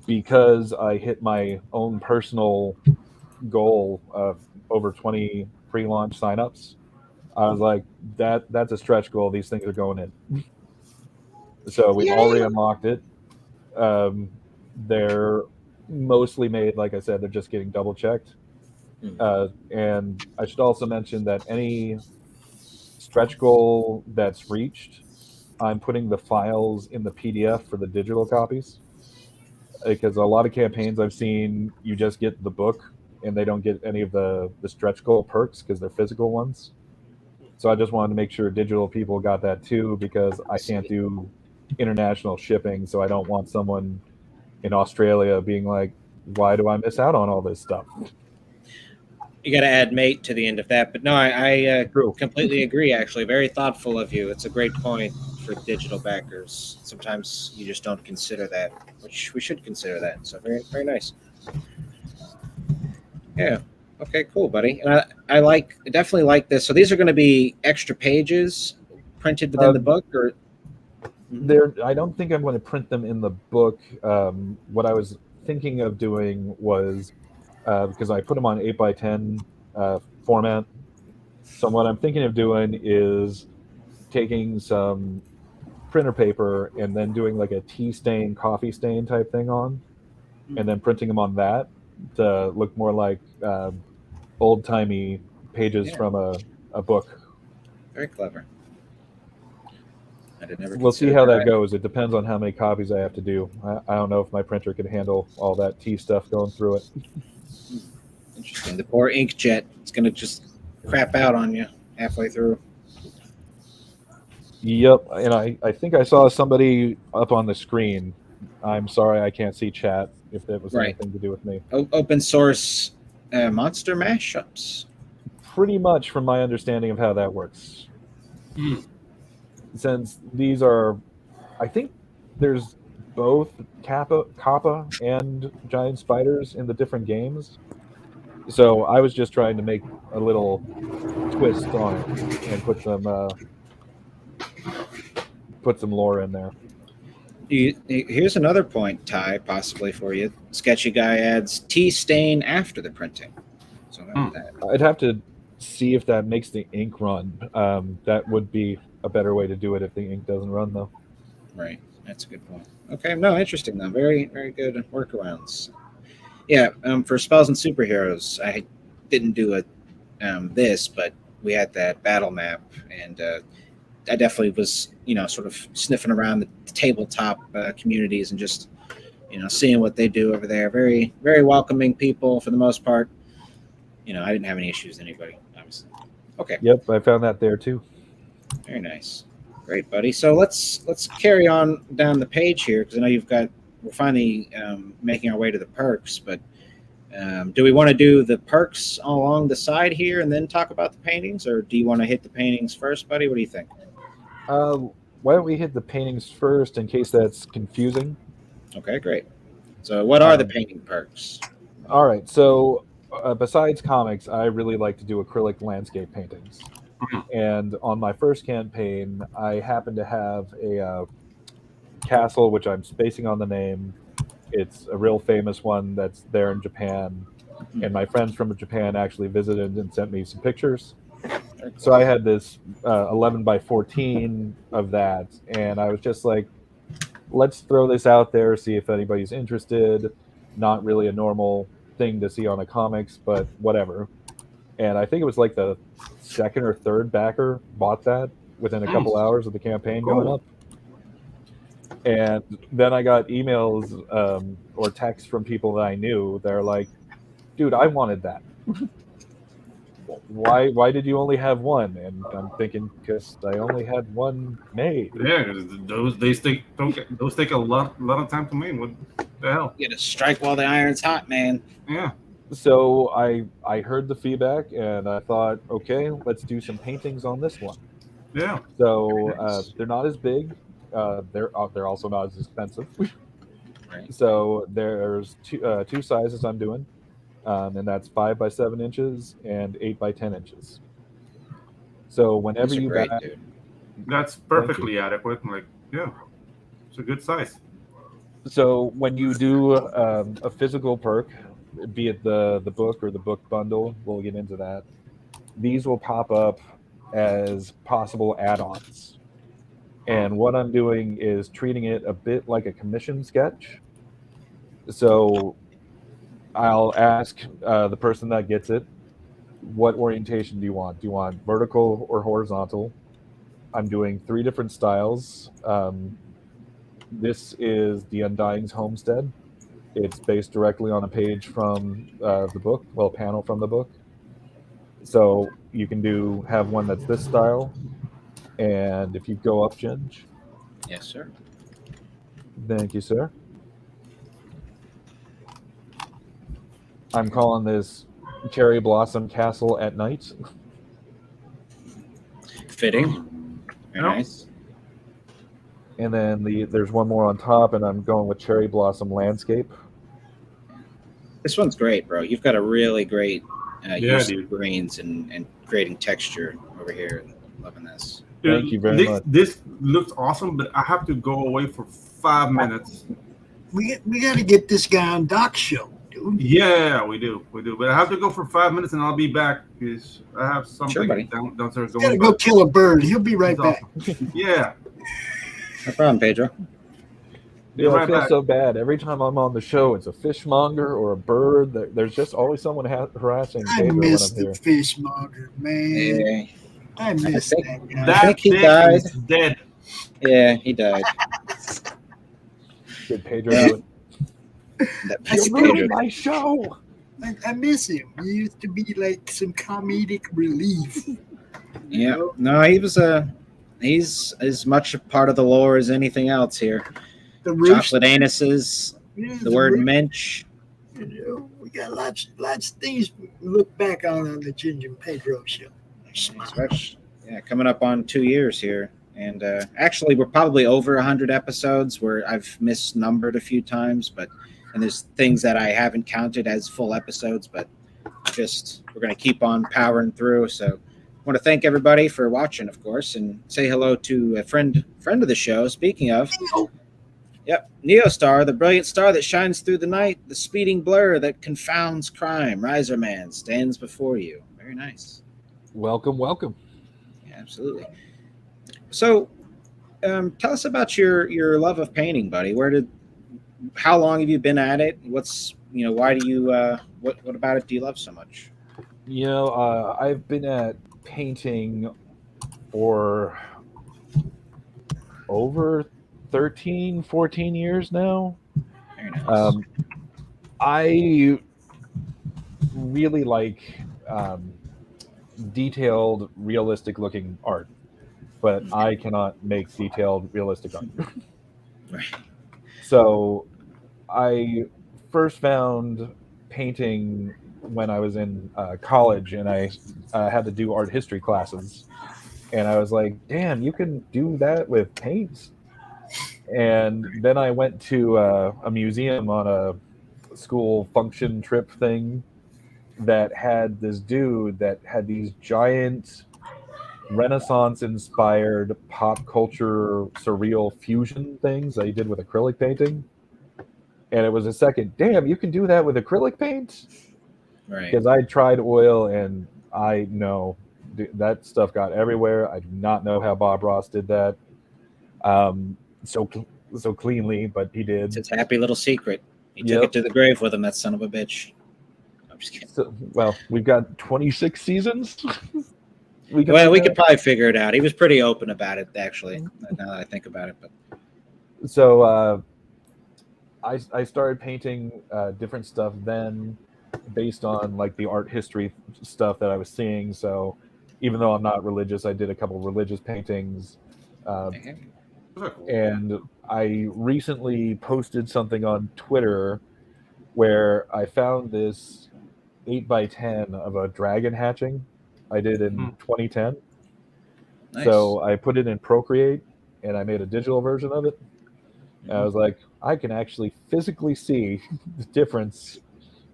because I hit my own personal goal of over 20 pre-launch signups, I was like, that's a stretch goal. These things are going in. So we've already unlocked it. They're mostly made, like I said, they're just getting double checked. And I should also mention that any stretch goal that's reached, I'm putting the files in the PDF for the digital copies, because a lot of campaigns I've seen, you just get the book and they don't get any of the stretch goal perks because they're physical ones. So I just wanted to make sure digital people got that too, because I can't do international shipping, so I don't want someone in Australia being like, why do I miss out on all this stuff? You got to add mate to the end of that. But no, I completely agree, actually. Very thoughtful of you. It's a great point for digital backers. Sometimes you just don't consider that, which we should consider that. So very, very nice. Yeah. Okay, cool, buddy. And I definitely like this. So these are going to be extra pages printed within the book, or? I don't think I'm going to print them in the book. What I was thinking of doing was, because I put them on 8x10 format. So what I'm thinking of doing is taking some printer paper and then doing like a tea stain, coffee stain type thing on, and then printing them on that. to look more like old timey pages Yeah. from a book. Very clever. I did never. We'll see consider how that goes. It depends on how many copies I have to do. I don't know if my printer can handle all that tea stuff going through it. Interesting. The poor inkjet. It's gonna just crap out on you halfway through. Yep, and I think I saw somebody up on the screen. I'm sorry I can't see chat if that was Right. anything to do with me. Open source monster mashups. Pretty much from my understanding of how that works. Mm. Since these are, I think there's both Kappa and giant spiders in the different games. So I was just trying to make a little twist on it and put some lore in there. Here's another point, Ty, possibly for you. Sketchy Guy adds tea stain after the printing. So I'd have to see if that makes the ink run. That would be a better way to do it if the ink doesn't run, though. Right. That's a good point. Okay. No, interesting, though. Very, very good workarounds. Yeah. For Spells and Superheroes, I didn't do this, but we had that battle map, and I definitely was, sort of sniffing around the tabletop communities and just, seeing what they do over there. Very, very welcoming people for the most part. I didn't have any issues with anybody, obviously. Okay. Yep, I found that there too. Very nice. Great, buddy. So let's carry on down the page here, because I know we're finally making our way to the perks, but do we want to do the perks along the side here and then talk about the paintings, or do you want to hit the paintings first, buddy? What do you think? Why don't we hit the paintings first in case that's confusing? Okay, great. So what are the painting perks? All right, so besides comics, I really like to do acrylic landscape paintings. And on my first campaign, I happen to have a castle, which I'm spacing on the name. It's a real famous one that's there in Japan. And my friends from Japan actually visited and sent me some pictures. So I had this 11 by 14 of that. And I was just like, let's throw this out there, see if anybody's interested. Not really a normal thing to see on a comics, but whatever. And I think it was like the second or third backer bought that within a couple hours of the campaign going up. And then I got emails or texts from people that I knew. They're like, dude, I wanted that. Why did you only have one? And I'm thinking, because I only had one made. Yeah, those take a lot of time to make. What the hell? You gotta strike while the iron's hot, man. Yeah. So I heard the feedback and I thought, okay, let's do some paintings on this one. Yeah. So they're not as big. They're also not as expensive. Right. So there's two sizes I'm doing, and that's 5 by 7 inches and 8 by 10 inches. So whenever These are you great, buy, dude. That's perfectly adequate. Like, yeah, it's a good size. so when you do a physical perk, be it the book or the book bundle, we'll get into that. These will pop up as possible add-ons. And what I'm doing is treating it a bit like a commission sketch. So I'll ask the person that gets it, what orientation do you want? Do you want vertical or horizontal? I'm doing 3 different styles. This is the Undying's Homestead. It's based directly on a page from the book, a panel from the book. So you can have one that's this style. And if you go up, Ginge. Yes, sir. Thank you, sir. I'm calling this Cherry Blossom Castle at Night. Fitting. Very nice. And then there's one more on top, and I'm going with Cherry Blossom Landscape. This one's great, bro. You've got a really great use dude. of greens and creating texture over here. Loving this. Thank you very much. This looks awesome, but I have to go away for 5 minutes. We got to get this guy on Doc's show, dude. Yeah, we do. But I have to go for 5 minutes, and I'll be back because I have something buddy. downstairs Got to going. go kill a bird. He'll be right It's back. awesome. Yeah. No problem, Pedro. Yeah, I right feel back. so bad. Every time I'm on the show, it's a fishmonger or a bird. There's just always someone harassing I Pedro when miss I'm the here. fishmonger, man. Yeah, I miss think- that guy. I That think he dick died. is dead. yeah, he died. Did Pedro Yeah. do it? That You're Pedro. ruining my show. I miss him. He used to be like some comedic relief. Yeah, know? no, he's as much a part of the lore as anything else here. The roost. Chocolate anuses, Yeah, the word roost. mensch. You know, we got lots of things to look back on the Ginge and Pedro show. Especially, yeah, coming up on 2 years here. And actually, we're probably over 100 episodes where I've misnumbered a few times, and there's things that I haven't counted as full episodes, but just we're going to keep on powering through. So I want to thank everybody for watching, of course, and say hello to a friend of the show. Speaking of, yep, Neostar, the brilliant star that shines through the night, the speeding blur that confounds crime. Riser Man stands before you. Very nice. Welcome, welcome. Yeah, absolutely. So, tell us about your love of painting, buddy. How long have you been at it? Why do you, what about it do you love so much? I've been at painting for over 13, 14 years now. Very nice. I really like detailed, realistic-looking art, but I cannot make detailed, realistic art. Right. So I first found painting when I was in college, and I had to do art history classes. And I was like, damn, you can do that with paints? And then I went to a museum on a school function trip thing that had this dude that had these giant Renaissance-inspired pop culture surreal fusion things that he did with acrylic painting. And it was a second, damn, you can do that with acrylic paint? Right. Because I tried oil, and I know that stuff got everywhere. I do not know how Bob Ross did that so cleanly, but he did. It's his happy little secret. He took Yep. it to the grave with him, that son of a bitch. I'm just kidding. So, well, we've got 26 seasons. We could probably figure it out. He was pretty open about it, actually, now that I think about it. But So I started painting different stuff then based on like the art history stuff that I was seeing. So even though I'm not religious, I did a couple religious paintings. And I recently posted something on Twitter where I found this 8x10 of a dragon hatching I did in 2010. Nice. So I put it in Procreate, and I made a digital version of it. And I was like, I can actually physically see the difference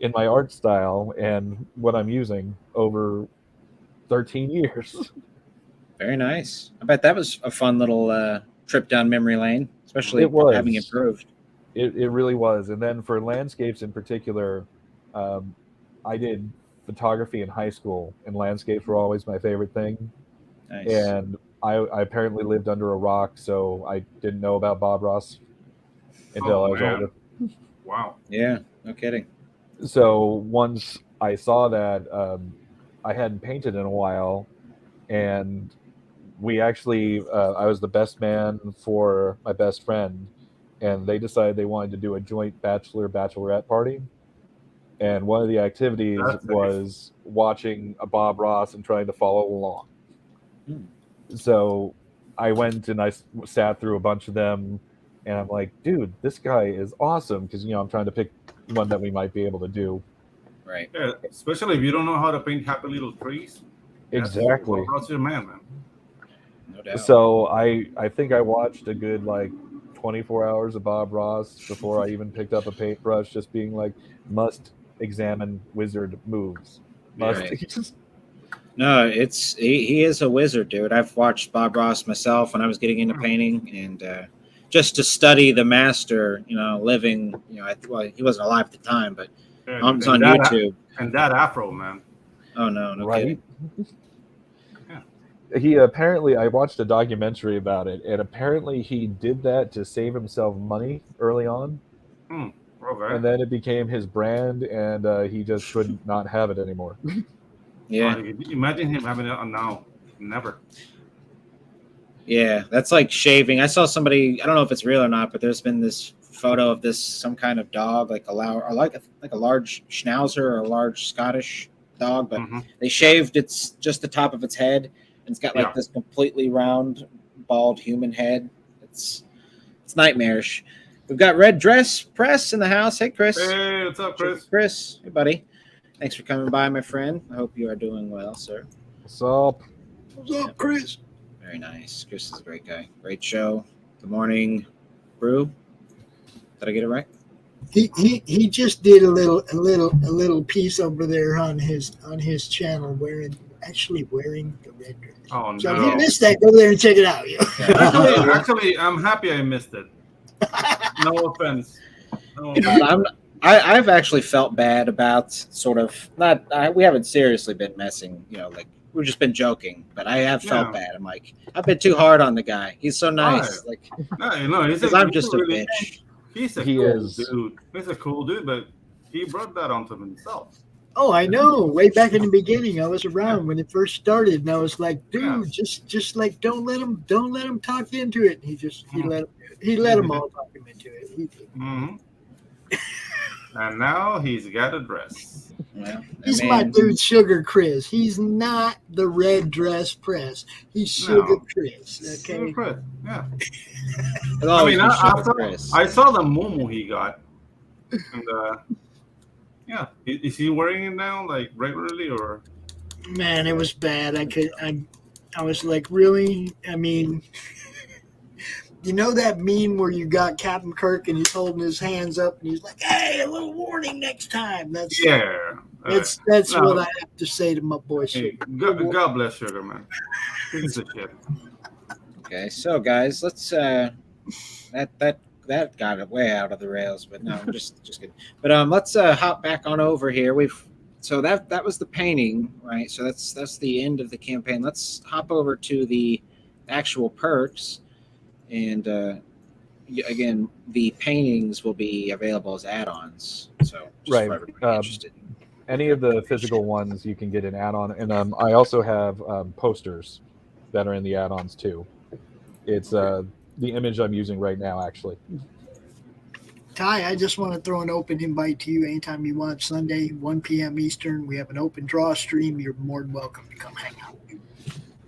in my art style and what I'm using over 13 years. Very nice. I bet that was a fun little trip down memory lane, especially It was. having improved. It really was. And then for landscapes in particular, I did photography in high school, and landscapes were always my favorite thing. Nice. And I apparently lived under a rock, so I didn't know about Bob Ross until I was older. Wow. Yeah, no kidding. So once I saw that, I hadn't painted in a while, and we actually, I was the best man for my best friend, and they decided they wanted to do a joint bachelorette party. And one of the activities was watching a Bob Ross and trying to follow along. So I went and I sat through a bunch of them, and I'm like, dude, this guy is awesome, because I'm trying to pick one that we might be able to do. Right. Yeah, especially if you don't know how to paint happy little trees. Exactly. That's your man. No doubt. So I think I watched a good 24 hours of Bob Ross before I even picked up a paintbrush, just being like, must examine wizard moves. Must. Right. No, he is a wizard, dude. I've watched Bob Ross myself when I was getting into painting, and just to study the master, living, he wasn't alive at the time, but on YouTube. And that afro, man. Oh no Right. kidding. Yeah. He apparently, I watched a documentary about it, and apparently he did that to save himself money early on, Okay. and then it became his brand, and he just could not have it anymore. Yeah. Imagine him having it on now. Never. Yeah, that's like shaving. I saw somebody, I don't know if it's real or not, but there's been this photo of this some kind of dog, like a large schnauzer or a large Scottish dog, but they shaved just the top of its head, and it's got like this completely round, bald human head. It's nightmarish. We've got Red Dress Press in the house. Hey, Chris. Hey, what's up, Chris? Chris, hey, buddy. Thanks for coming by, my friend. I hope you are doing well, sir. What's up? What's up, Chris? Very nice. Chris is a great guy. Great show. Good morning, Brew. Did I get it right? He just did a little piece over there on his channel wearing the red dress. Oh no! So if you missed that, go there and check it out. Actually, I'm happy I missed it. No offense. I've actually felt bad about sort of we haven't seriously been messing, like we've just been joking, but I have felt bad. I'm like, I've been too hard on the guy. He's so nice. Like, I'm just a bitch. He's a cool dude. He's a cool dude, but he brought that onto himself. Oh, I know. Way back in the beginning, I was around when it first started, and I was like, dude, just like don't let him talk you into it. And he let him all talk him into it. He did. And now he's got a dress. Well, he's my dude, Sugar Chris. He's not the Red Dress Press. He's Sugar Chris. Okay. Sugar Chris. Yeah. I mean, I saw the mumu he got, and is he wearing it now, like regularly, or? Man, it was bad. I was like, really? I mean, you know that meme where you got Captain Kirk and he's holding his hands up and he's like, "Hey, a little warning next time." That's what I have to say to my boy Sugar. God bless Sugar, man. Piece of shit. Okay, so guys, let's that got it way out of the rails, but no, I'm just kidding. But let's hop back on over here. So that was the painting, right? So that's the end of the campaign. Let's hop over to the actual perks. And again, the paintings will be available as add-ons. So just for everybody interested. Any of the physical ones you can get an add-on, and I also have posters that are in the add-ons too. It's the image I'm using right now, actually. Ty, I just want to throw an open invite to you anytime you want. Sunday, 1 p.m. Eastern. We have an open draw stream. You're more than welcome to come hang out.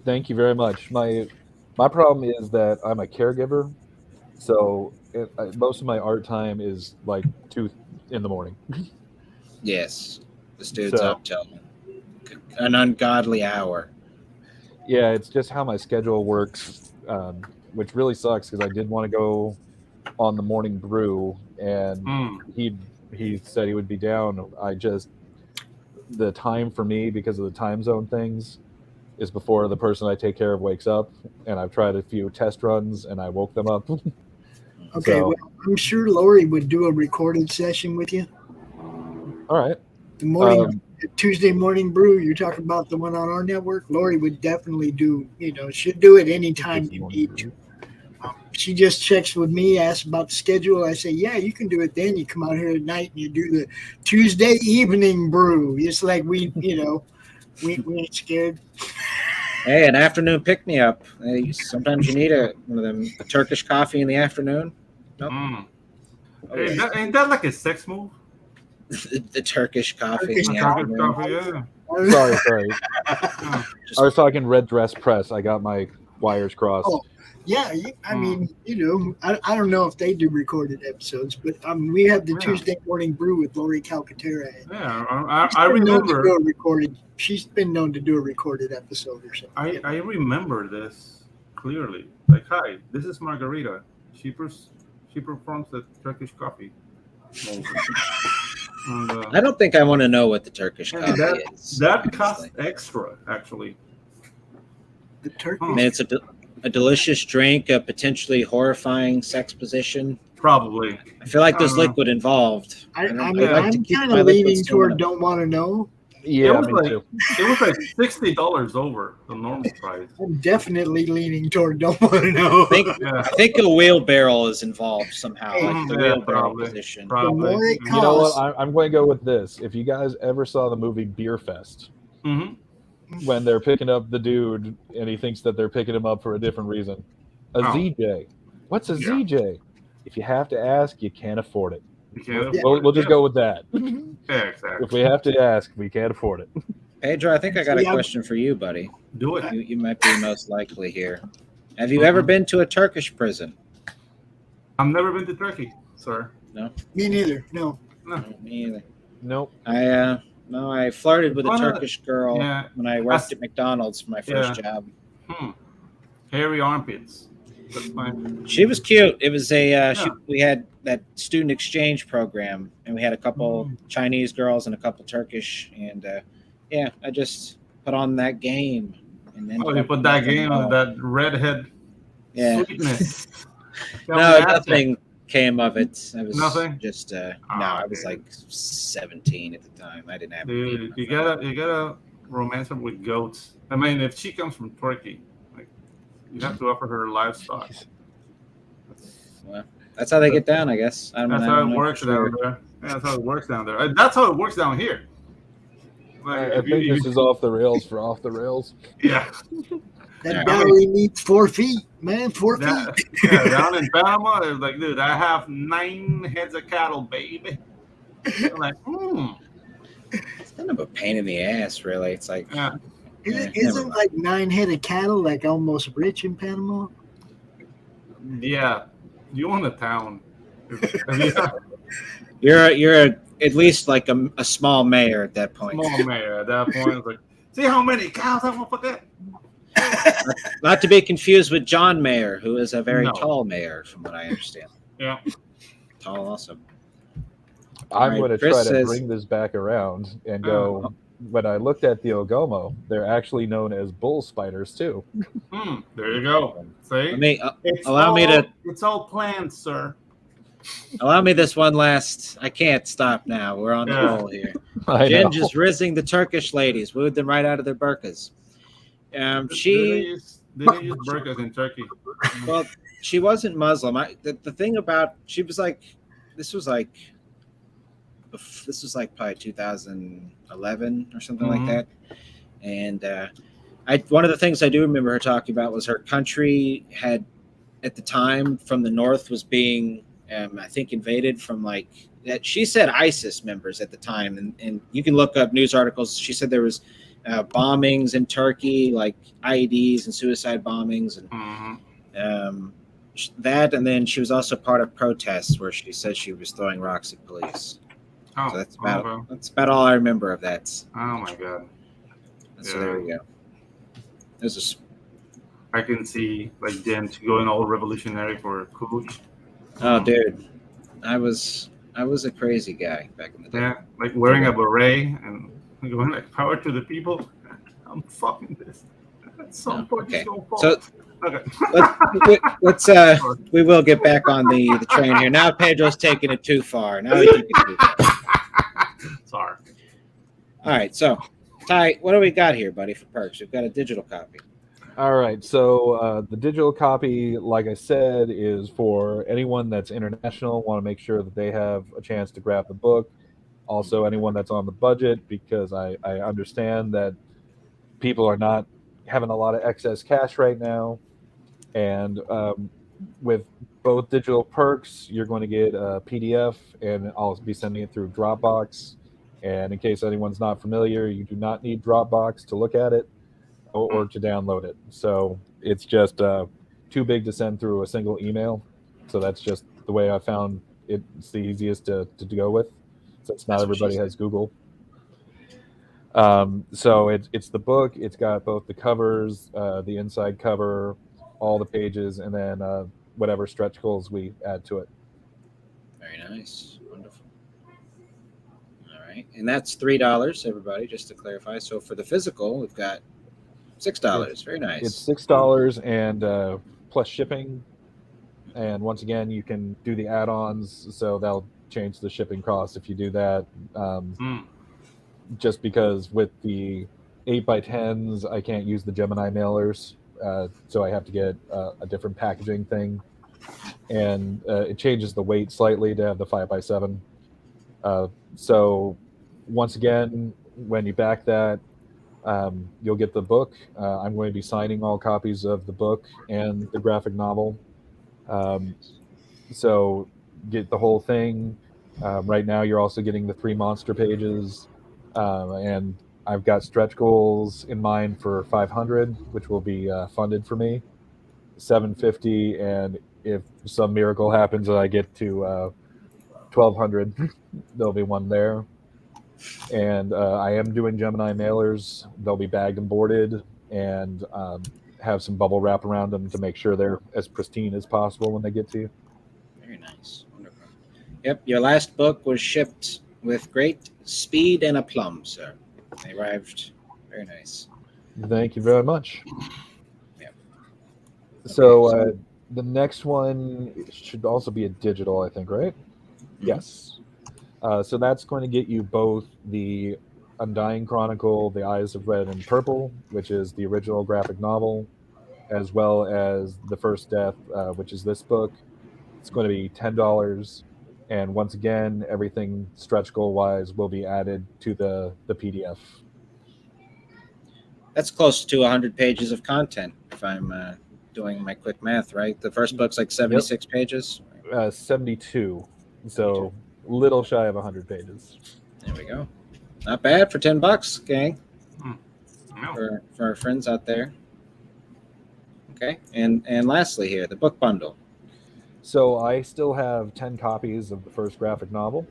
Thank you very much. My problem is that I'm a caregiver, so most of my art time is like 2 in the morning. Yes, this dude's up till an ungodly hour. Yeah, it's just how my schedule works, which really sucks because I did want to go on the morning brew, and he said he would be down. The time for me, because of the time zone things, is before the person I take care of wakes up, and I've tried a few test runs and I woke them up. Okay, well, I'm sure Lori would do a recorded session with you. All right. The morning, Tuesday morning brew, you're talking about the one on our network. Lori would definitely do, she'd do it anytime you need to. She just checks with me, asks about the schedule. I say, yeah, you can do it then. You come out here at night and you do the Tuesday evening brew. It's like we ain't scared. Hey, an afternoon pick-me-up. Hey, sometimes you need one of them, a Turkish coffee in the afternoon. Nope. Hey, ain't that like a sex move? the Turkish coffee. Turkish coffee, yeah. Sorry. I was talking Red Dress Press. I got my wires crossed. Oh, yeah. I mean, I don't know if they do recorded episodes, but we have the Tuesday morning brew with Lori Calcaterra. Yeah, I remember. She's been known to do a recorded episode or something. I remember this clearly. Like, hi, this is Margarita. She performs the Turkish coffee. I don't think I want to know what the Turkish coffee is. That costs extra, actually. The Turkish. I mean, it's a delicious drink, a potentially horrifying sex position. Probably. I feel like there's liquid involved. I'm kind of leaning toward don't want to know. Yeah, was me like too. it was like $60 over the normal price. I'm definitely leaning toward don't want to know. Yeah. I think a wheelbarrow is involved somehow, like the Yeah, wheelbarrow probably. position. The Probably. more it You know what? costs, I'm going to go with this. If you guys ever saw the movie Beer Fest, Hmm. when they're picking up the dude and he thinks that they're picking him up for a different reason, a Oh. ZJ. What's a Yeah. ZJ? If you have to ask, you can't afford it. You can't Yeah. afford it. We'll just go with that. Yeah, exactly. If we have to ask, we can't afford it. Pedro, I think I got a Yeah. question for you, buddy. Do it. You might be most likely here. Have you ever been to a Turkish prison? I've never been to Turkey, sir. me neither. No. No, me either. Nope. I flirted with a Why not? Turkish girl Yeah. when I worked at McDonald's for my first job. Hairy armpits. That's fine. She was cute. It was we had that student exchange program, and we had a couple Chinese girls and a couple Turkish, and I just put on that game. And then You put that game on that redhead sweetness. No, nothing came of it. I was Nothing? just I was like 17 at the time. I didn't have. Dude, you gotta romance her with goats. I mean, if she comes from Turkey, like you have to offer her livestock. Well, that's how they get down, I guess. That's how it works down there. Yeah, that's how it works down there. That's how it works down here. Like, I think this is off the rails for off the rails. Yeah. That dowry needs 4 feet, man. 4 feet. Yeah, down in Panama, it's like, dude, I have 9 heads of cattle, baby. I'm like, It's kind of a pain in the ass, really. It's like, Isn't like 9 head of cattle like almost rich in Panama? yeah, you own a town. you're at least like a small mayor at that point. Small mayor at that point. It's like, see how many cows that motherfucker? Not to be confused with John Mayer, who is a very No. tall mayor, from what I understand. Yeah. Tall also. I'm Right, going to Chris try to says- bring this back around and go. When I looked at the Ogomo, they're actually known as bull spiders too. There you go. See? Let me It's It's all planned, sir. allow me this one last. I can't stop now. We're on the Yeah. roll here. I know. Ginge is rizzing the Turkish ladies, wooed them right out of their burqas. They didn't She use burkas in Turkey. well, she wasn't Muslim. The thing about she was like, this was like probably 2011 or something like that. And one of the things I do remember her talking about was her country had at the time from the north was being I think invaded from like that. She said ISIS members at the time, and you can look up news articles. She said there was bombings in Turkey, like IEDs and suicide bombings, and that. And then she was also part of protests where she said she was throwing rocks at police. Oh, So that's about all I remember of that. oh my god. So there we go. There's I can see like them going all revolutionary for Cooch. dude, I was a crazy guy back in the day. Yeah, like wearing a beret and going like power to the people. I'm fucking this. At some point, Okay. it's gonna fall. So okay. let's we will get back on the train here. Now Pedro's taking it too far. Now he took it too far. Sorry. All right, so Ty, what do we got here, buddy, for perks? We've got a digital copy. All right. So the digital copy, like I said, is for anyone that's international. Want to make sure that they have a chance to grab the book. Also, anyone that's on the budget, because I understand that people are not having a lot of excess cash right now. And with both digital perks, you're going to get a PDF, and I'll be sending it through Dropbox. And in case anyone's not familiar, you do not need Dropbox to look at it or to download it. So it's just too big to send through a single email. So that's just the way I found it's the easiest to go with, since not everybody has Google. So it's the book. It's got both the covers, the inside cover, all the pages, and then whatever stretch goals we add to it. Very nice. Wonderful. All right. And that's $3, everybody, just to clarify. So for the physical, we've got $6. Very nice. It's $6 and plus shipping. And once again, you can do the add-ons, so that'll change the shipping cost if you do that. just because with the 8x10s, I can't use the Gemini mailers, so I have to get a different packaging thing, and it changes the weight slightly to have the 5x7. So once again, when you back that, you'll get the book. I'm going to be signing all copies of the book and the graphic novel. So get the whole thing. Right now, you're also getting the 3 monster pages, and I've got stretch goals in mind for 500, which will be funded for me, 750, and if some miracle happens and I get to 1200, there'll be one there. And I am doing Gemini mailers. They'll be bagged and boarded, and have some bubble wrap around them to make sure they're as pristine as possible when they get to you. Very nice. Wonderful. Yep, your last book was shipped with great speed and aplomb, sir. They arrived very nice. Thank you very much. Yep. So the next one should also be a digital, I think, right? Mm-hmm. Yes. So that's going to get you both the Undying Chronicle, The Eyes of Red and Purple, which is the original graphic novel, as well as The First Death, which is this book. It's going to be $10. And once again, everything stretch goal wise will be added to the PDF. That's close to 100 pages of content, if I'm doing my quick math, right? The first book's like 76 pages. 72. So little shy of 100 pages. There we go. Not bad for $10, gang. No. For our friends out there. Okay, and lastly here, the book bundle. So I still have 10 copies of the first graphic novel.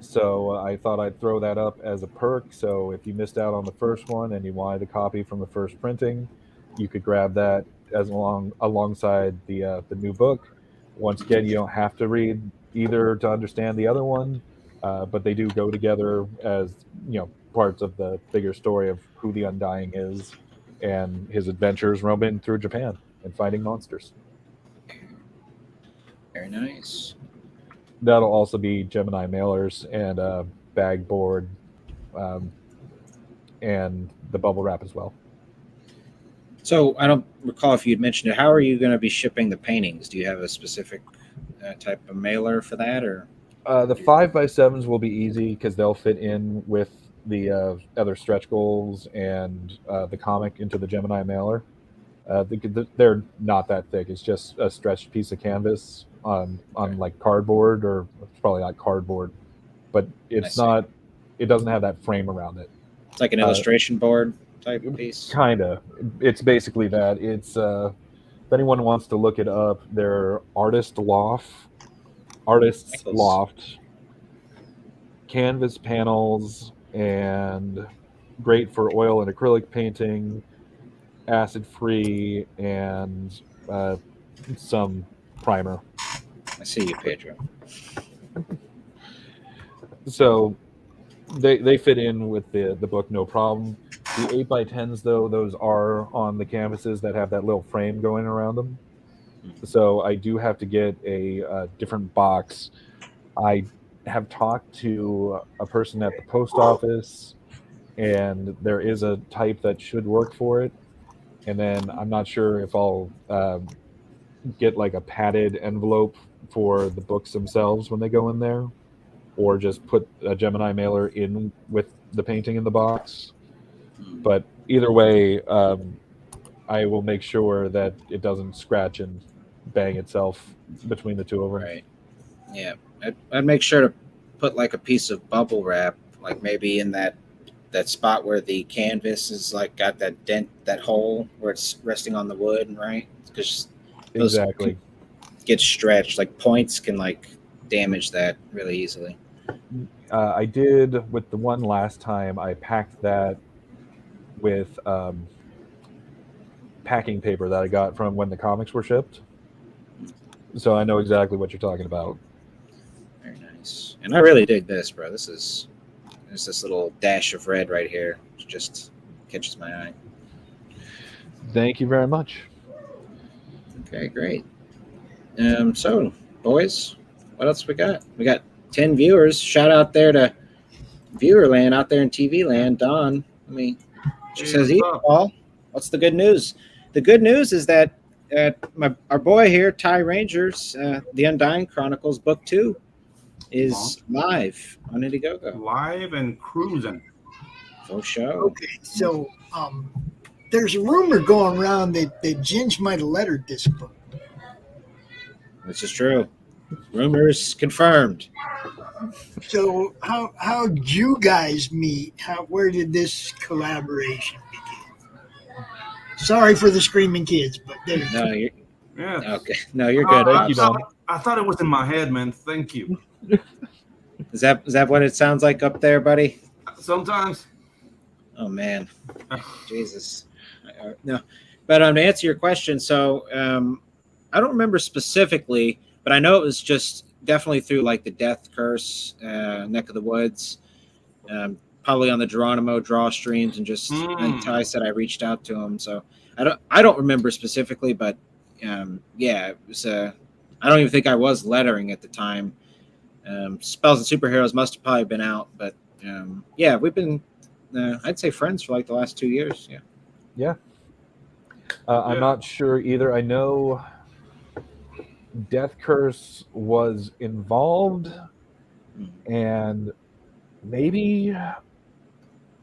So I thought I'd throw that up as a perk. So if you missed out on the first one and you wanted a copy from the first printing, you could grab that as alongside the new book. Once again, you don't have to read either to understand the other one, but they do go together as, you know, parts of the bigger story of who the Undying is and his adventures roaming through Japan and fighting monsters. Very nice. That'll also be Gemini mailers and bag board, and the bubble wrap as well. So I don't recall if you'd mentioned it. How are you going to be shipping the paintings? Do you have a specific type of mailer for that, or? The 5x7s will be easy because they'll fit in with the other stretch goals and the comic into the Gemini mailer. They're not that thick. It's just a stretched piece of canvas on like cardboard, or it's probably not cardboard, but it's not. It doesn't have that frame around it. It's like an illustration board type piece. Kinda. It's basically that. It's if anyone wants to look it up, they're Artist's Loft, canvas panels, and great for oil and acrylic painting, acid free, and some primer. I see you, Pedro. So they fit in with the book, no problem. The 8x10s, though, those are on the canvases that have that little frame going around them. So I do have to get a different box. I have talked to a person at the post office, and there is a type that should work for it. And then I'm not sure if I'll get like a padded envelope for the books themselves when they go in there, or just put a Gemini mailer in with the painting in the box. But either way, I will make sure that it doesn't scratch and bang itself between the two of them. Right. Yeah. I'd make sure to put like a piece of bubble wrap, like maybe in that spot where the canvas is like got that dent, that hole where it's resting on the wood, right? Because exactly get stretched. Like points can like damage that really easily. I did with the one last time. I packed that with packing paper that I got from when the comics were shipped. So I know exactly what you're talking about. Very nice. And I really dig this, bro. There's this little dash of red right here. It just catches my eye. Thank you very much. Okay, great. So, boys, what else we got? We got 10 viewers. Shout out there to viewer land out there in TV land, Dawn. She Hey, says, what's up? Paul, what's the good news? The good news is that our boy here, Ty Rangers, the Undying Chronicles Book 2 is live on Indiegogo. Live and cruising. Full show. Okay, so there's a rumor going around that Ginge might have lettered this book. This is true. Rumors confirmed. So how'd you guys meet? Where did this collaboration begin? Sorry for the screaming kids, but there's No, you're Yeah. okay. No, you're good. I, you, thought, I thought it was in my head, man. Thank you. Is that what it sounds like up there, buddy? Sometimes. Oh man, Jesus. No, but to answer your question, so I don't remember specifically, but I know it was just definitely through like the Death Curse neck of the woods, probably on the Geronimo draw streams, and just and Ty said I reached out to him. So I don't remember specifically, but yeah, it was. I don't even think I was lettering at the time. Spells and Superheroes must have probably been out, but yeah, we've been I'd say friends for like the last 2 years. Yeah. I'm not sure either. I know Death Curse was involved, and maybe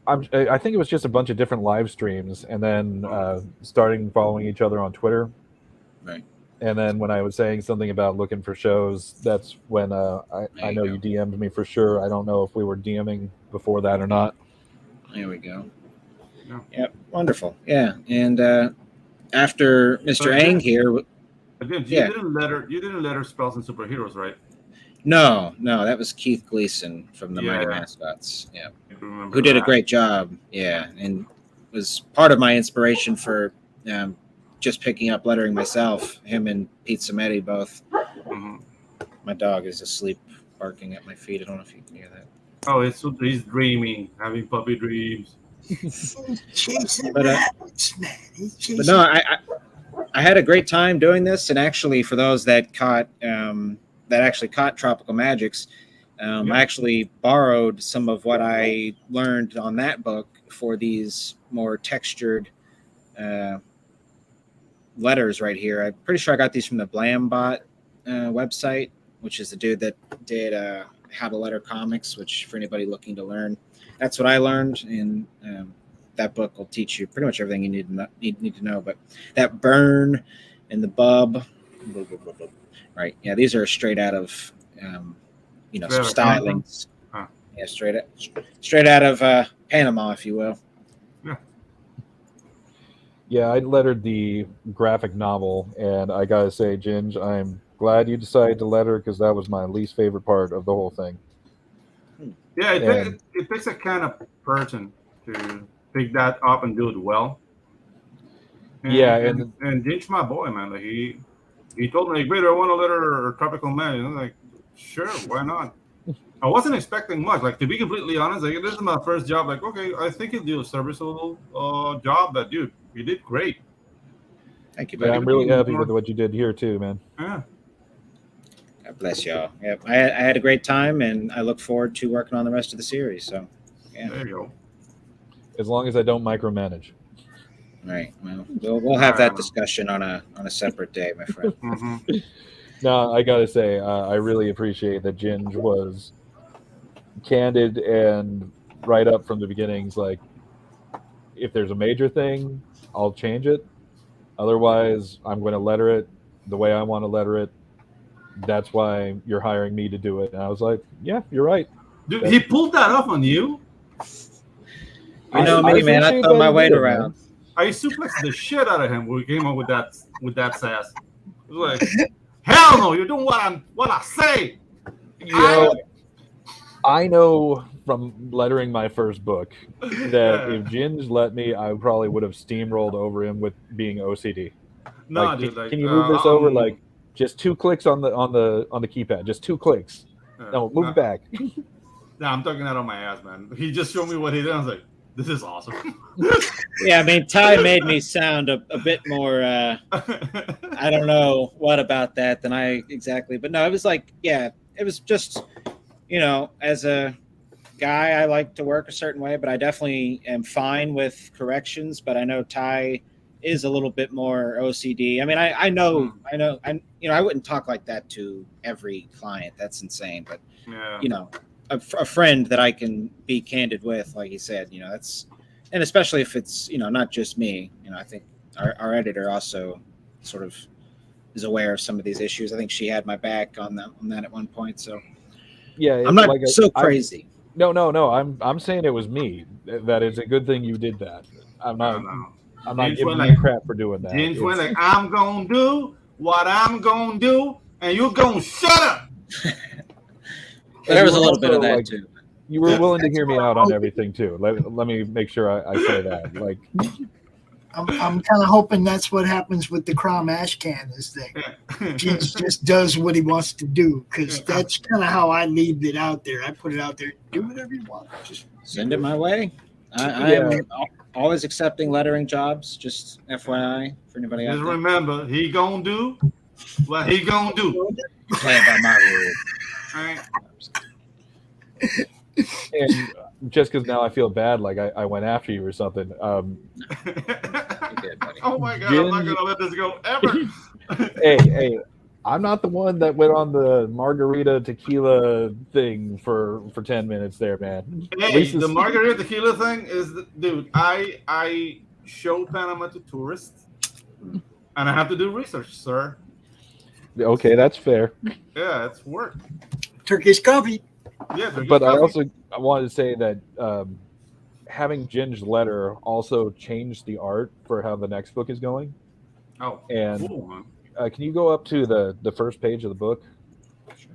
I think it was just a bunch of different live streams, and then starting following each other on Twitter. Right. And then when I was saying something about looking for shows, that's when I know you DM'd me for sure. I don't know if we were DMing before that or not. There we go. Yeah. Yep, wonderful. Yeah, and after Mr. Ang here, Again, Yeah. You didn't letter Spells and Superheroes, right? no, that was Keith Gleason from the Mighty Yeah. Mascots. Yeah, I remember who did a that. great job. Yeah, and was part of my inspiration for just picking up lettering myself. Him and Pete Sametti both. Mhm. My dog is asleep, barking at my feet. I don't know if you can hear that. Oh, he's dreaming, having puppy dreams. he's chasing But, rabbits, man. He's chasing. But no, I had a great time doing this, and actually, for those that actually caught Tropical Magics, I actually borrowed some of what I learned on that book for these more textured letters right here. I'm pretty sure I got these from the Blambot website, which is the dude that did How to Letter Comics, which for anybody looking to learn, that's what I learned. And that book will teach you pretty much everything you need to know. But that burn and the bub, right? Yeah, these are straight out of some stylings. Huh. Yeah, straight out of Panama, if you will. Yeah, I lettered the graphic novel, and I gotta say, Ginge, I'm glad you decided to letter because that was my least favorite part of the whole thing. Yeah, it takes a kind of person to pick that up and do it well. And Ginge, my boy, man, like he told me, like, Pedro, I want to letter Tropical Man. And I'm like, sure, why not? I wasn't expecting much. Like, to be completely honest, like, this is my first job. Like, okay, I think you'll do a serviceable job, but dude, you did great. Thank you, Yeah, buddy. I'm really happy with what you did here too, man. Yeah. God bless y'all. Yep, I had a great time, and I look forward to working on the rest of the series. So, yeah. There you go. As long as I don't micromanage. All right. Well, we'll have that discussion on a separate day, my friend. Mm-hmm. No, I gotta say, I really appreciate that Ginge was candid and right up from the beginnings. Like, if there's a major thing, I'll change it. Otherwise, I'm going to letter it the way I want to letter it. That's why you're hiring me to do it. And I was like, yeah, you're right. Dude, he pulled that off on you? You know me, man. I throw my weight around. I suplexed the shit out of him when we came up with that sass. It was like, hell no, you're doing what I say. I know from lettering my first book that if Ginge let me, I probably would have steamrolled over him with being OCD. No, like, dude, can you move this over? Like, just 2 clicks on the keypad. Just 2 clicks. No, move it back. Nah, I'm talking out on my ass, man. He just showed me what he did. I was like, this is awesome. Yeah, I mean, Ty made me sound a bit more, I don't know what about that than I exactly. But no, it was like, yeah, it was just, as a guy, I like to work a certain way, but I definitely am fine with corrections. But I know Ty is a little bit more OCD. I mean, I know, I wouldn't talk like that to every client. That's insane. But Yeah. A friend that I can be candid with, like he said, that's, and especially if it's, not just me, I think our editor also sort of is aware of some of these issues. I think she had my back on that at one point. So yeah, I'm not like so crazy. No. I'm saying it was me. That it's a good thing you did that. I'm not giving you crap for doing that. Ginge went like, I'm gonna do what I'm gonna do, and you're gonna shut up. There was a little bit of that too. You were willing to hear me out on everything too. Let me make sure I say that. Like, I'm kind of hoping that's what happens with the Crom Ash Can, is that Ginge just does what he wants to do, because that's kind of how I leave it out there. I put it out there, do whatever you want. Just send it my way. I am always accepting lettering jobs. Just FYI for anybody else. Just remember, he gonna do what he gonna do. Play by my rules. All right. and just because now I feel bad, like I went after you or something. Oh my god, I'm not gonna let this go ever. hey, I'm not the one that went on the margarita tequila thing for 10 minutes there, man. Hey, the margarita tequila thing is, dude, I show Panama to tourists, and I have to do research, sir. Okay, that's fair. Yeah, it's work. Turkish coffee. Yeah, but I wanted to say that having Ginge's letter also changed the art for how the next book is going. Oh, and cool, can you go up to the first page of the book? Sure.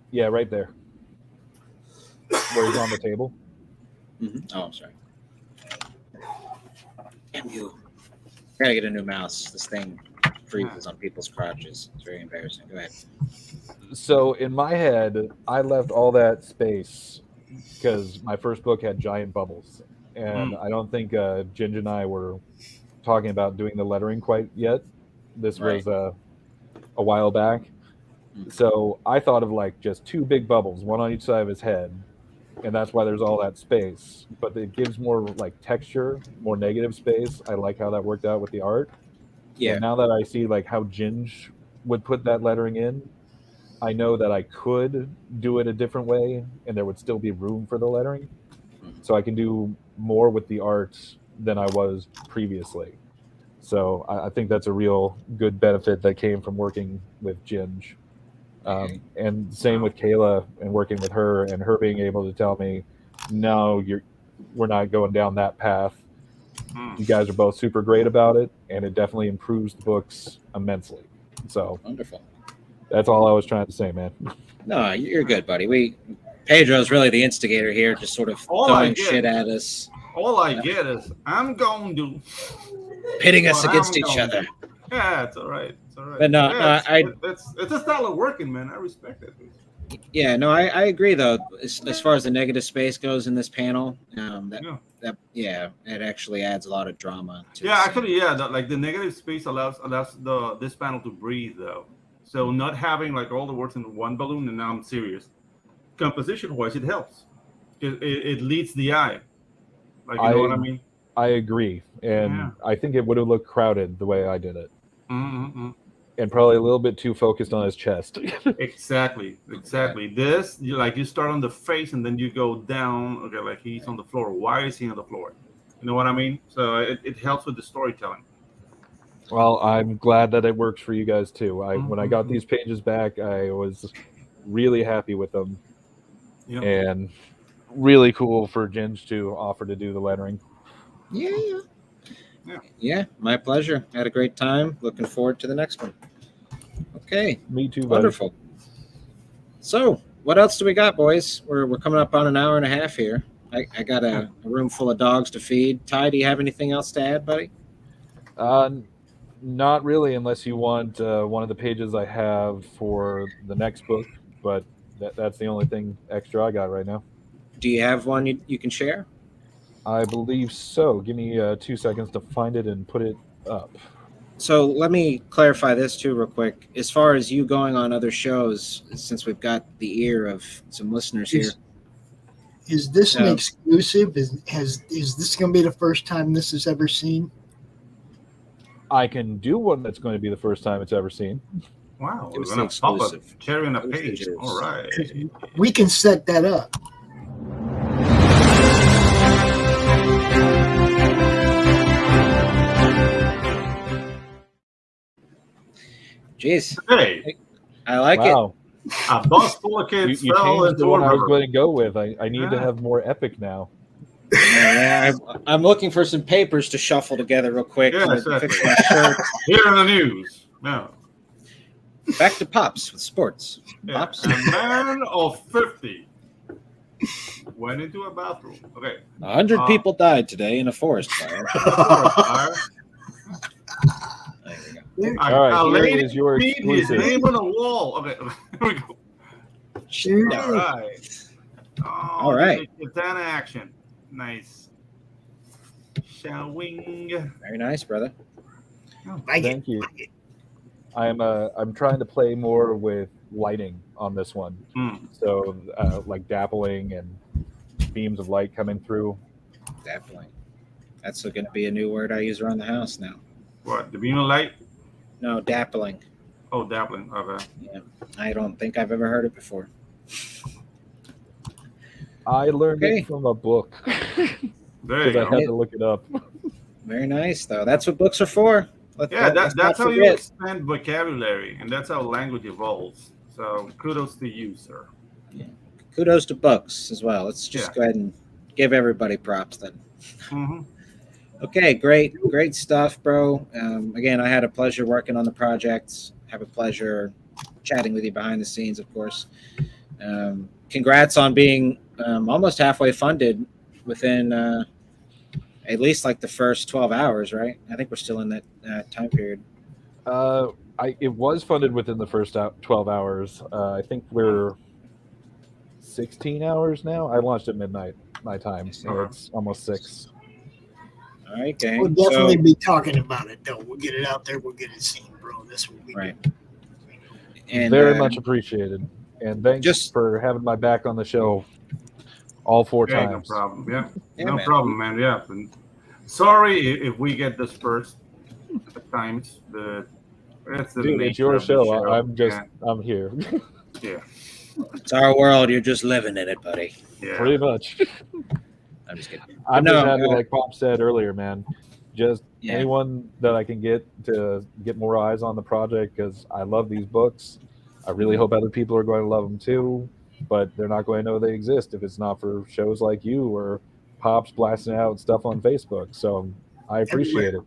Yeah, right there, where he's on the table. Mm-hmm. Oh, I'm sorry. Damn you! I gotta get a new mouse. This thing freezes on people's crotches. It's very embarrassing. Go ahead. So in my head, I left all that space because my first book had giant bubbles, and I don't think Ginge and I were talking about doing the lettering quite yet. This was a while back. So I thought of like just two big bubbles, one on each side of his head, and that's why there's all that space. But it gives more like texture, more negative space. I like how that worked out with the art. Yeah. And now that I see like how Ginge would put that lettering in, I know that I could do it a different way, and there would still be room for the lettering. So I can do more with the art than I was previously. So I think that's a real good benefit that came from working with Ginge. And same with Kayla and working with her, and her being able to tell me, no, we're not going down that path. You guys are both super great about it, and it definitely improves the books immensely. So wonderful. That's all I was trying to say, man. No, you're good, buddy. Pedro's really the instigator here, just sort of throwing shit at us. All I get is, I'm going to pitting us against each other. Yeah, it's all right. It's all right. But no, it's a style of working, man. I respect it. Yeah, no, I agree though. As far as the negative space goes in this panel, it actually adds a lot of drama. Like the negative space allows this panel to breathe though. So not having like all the words in one balloon, and now I'm serious. Composition wise, it helps. It leads the eye. Like, you know what I mean? I agree, and I think it would have looked crowded the way I did it, and probably a little bit too focused on his chest. Exactly. This, you start on the face and then you go down. Okay, like he's on the floor. Why is he on the floor? You know what I mean? So it helps with the storytelling. Well, I'm glad that it works for you guys too. When I got these pages back, I was really happy with them, and really cool for Ginge to offer to do the lettering. Yeah, my pleasure. Had a great time. Looking forward to the next one. Okay. Me too, buddy. Wonderful. So, what else do we got, boys? We're coming up on an hour and a half here. I got a room full of dogs to feed. Ty, do you have anything else to add, buddy? Not really, unless you want one of the pages I have for the next book, but that's the only thing extra I got right now. Do you have one you can share? I believe so. Give me 2 seconds to find it and put it up. So let me clarify this too, real quick. As far as you going on other shows, since we've got the ear of some listeners here, Is this an Yeah. exclusive? Is this going to be the first time this is ever seen? I can do one that's going to be the first time it's ever seen. Wow, It we're was gonna the pop a exclusive. cherry on a Exclusive page. juice. All right. We can set that up. Jeez, Hey, I like it. Wow, a bus full of you, kids you fell changed the into a one I was river. going to go with. I need to Yeah. have more epic now. I'm looking for some papers to shuffle together real quick Yeah, to exactly. fix my shirt. Here in the news. No. Back to Pops with sports. Yeah. Pops. A man of 50 went into a bathroom. Okay. 100 people died today in a forest fire. Fire. There we go. All right, A here lady is your beat his exclusive. name on a wall. Okay. Here we go. Sure. All right. Oh, All right. Katana action. Nice. Showing. Very nice, brother. Thank you. I'm trying to play more with lighting on this one. So like dappling and beams of light coming through. Definitely. That's going to be a new word I use around the house now. What? The beam of light? No, dappling. Oh, dappling. Okay. Yeah. I don't think I've ever heard it before. I learned Okay. it from a book There you because I go. had to look it up. Very nice, though. That's what books are for. Yeah, Let's that's not how you forget. expand vocabulary, and that's how language evolves. So kudos to you, sir. Kudos to books as well. Let's just go ahead and give everybody props then. Mm-hmm. Okay, great stuff, bro. Again, I had a pleasure working on the project. Have a pleasure chatting with you behind the scenes, of course. Congrats on being almost halfway funded within at least like the first 12 hours, right? I think we're still in that time period. It was funded within the first 12 hours. I think we're 16 hours now. I launched at midnight my time, so it's almost 6. All right, gang. We'll definitely be talking about it, though. We'll get it out there. We'll get it seen, bro. That's what we Right. do. And Very much appreciated. And thanks just- for having my back on the show all 4 Yeah, times. no problem. Yeah, Yeah, no man. problem, man. Yeah. And sorry if we get dispersed at times, but it's the Dude, nature it's your of the show. I'm here. Yeah. It's our world. You're just living in it, buddy. Yeah. Pretty much. I'm just kidding. I'm No, just happy, like Pop said earlier, man. Just Yeah. anyone that I can get to get more eyes on the project, because I love these books. I really hope other people are going to love them too, but they're not going to know they exist if it's not for shows like you or Pops blasting out stuff on Facebook. So I appreciate it.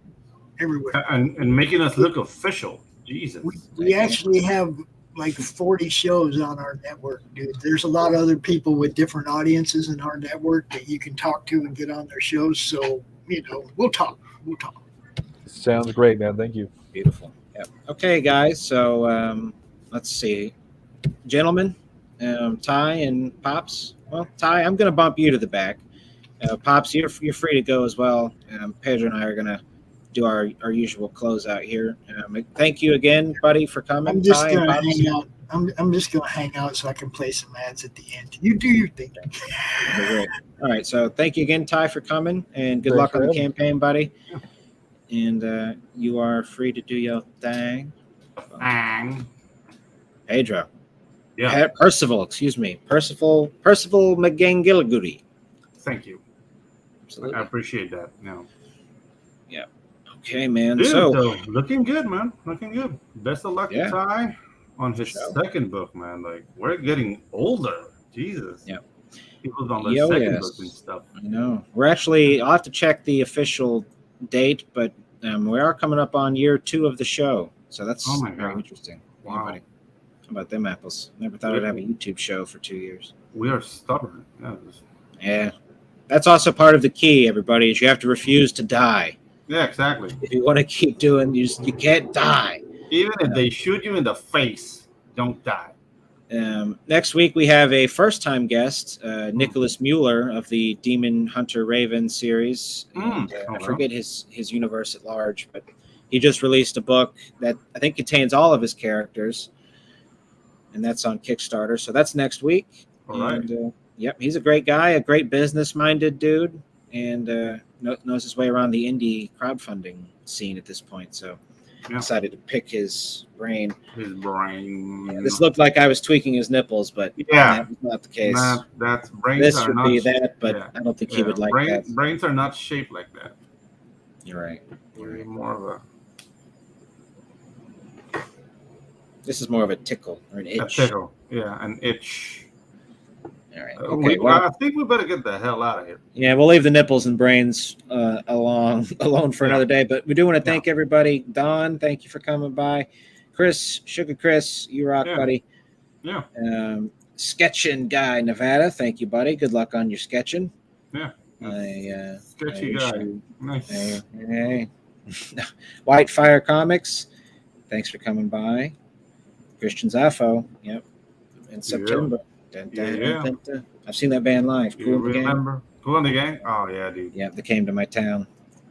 Everywhere. And making us look official. Jesus. We actually have like 40 shows on our network, dude. There's a lot of other people with different audiences in our network that you can talk to and get on their shows. So, we'll talk. Sounds great, man. Thank you. Beautiful. Yeah. Okay, guys. So let's see, gentlemen, Ty and Pops. Well, Ty, I'm going to bump you to the back. Pops, you're free to go as well. Pedro and I are going to do our usual closeout here. Thank you again, buddy, for coming. I'm just Ty and gonna Pops. hang out. I'm just gonna hang out so I can play some ads at the end. You do your thing. Okay, great. All right. So thank you again, Ty, for coming, and good Thanks luck for on the having me. campaign, buddy. And you are free to do your thing. Bang. Pedro. Yeah. Percival, excuse me. Percival McGangillagoody. Thank you. Absolutely. I appreciate that. No. Okay, man. Dude, So, looking good, man. Looking good. Best of luck Yeah. to Ty on his Sure. second book, man. Like, we're getting older. Jesus. Yeah. People's on their Yo, second yes. book and stuff. I know. I'll have to check the official date, but we are coming up on year 2 of the show. So that's Oh my very God. interesting. Yeah, Wow. buddy. How about them apples? Never thought I'd have a YouTube show for 2 years. We are stubborn. Yeah. Yeah. That's also part of the key, everybody, is you have to refuse to die. Yeah, exactly. If you want to keep doing, you can't die. Even if they shoot you in the face, don't die. Next week, we have a first-time guest, Nicholas Mueller of the Demon Hunter Raven series. And, I well. forget his universe at large, but he just released a book that I think contains all of his characters, and that's on Kickstarter. So that's next week. All right. And, yep, he's a great guy, a great business-minded dude, and knows his way around the indie crowdfunding scene at this point. So decided to pick his brain. His brain. Yeah, this looked like I was tweaking his nipples, but that was not the case. That's brains. This are would not be that, but I don't think he would like that. Brains are not shaped like that. You're right. More of a. This is more of a tickle or an itch. A tickle, yeah, an itch. All right. Okay. I think we better get the hell out of here. Yeah, we'll leave the nipples and brains alone for another day. But we do want to thank everybody. Don, thank you for coming by. Chris, Sugar Chris, you rock, buddy. Yeah. Sketching guy, Nevada. Thank you, buddy. Good luck on your sketching. Yeah. Sketchy guy. Nice. Hey. White Fire Comics. Thanks for coming by. Christian Zaffo. Yep. In September. Dun, dun, dun, dun. I've seen that band live. Cool in the Gang. Cool in the Gang? Oh, yeah, dude. Yeah, they came to my town.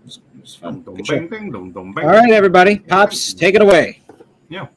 It was fun. All right, everybody. Pops, take it away. Yeah.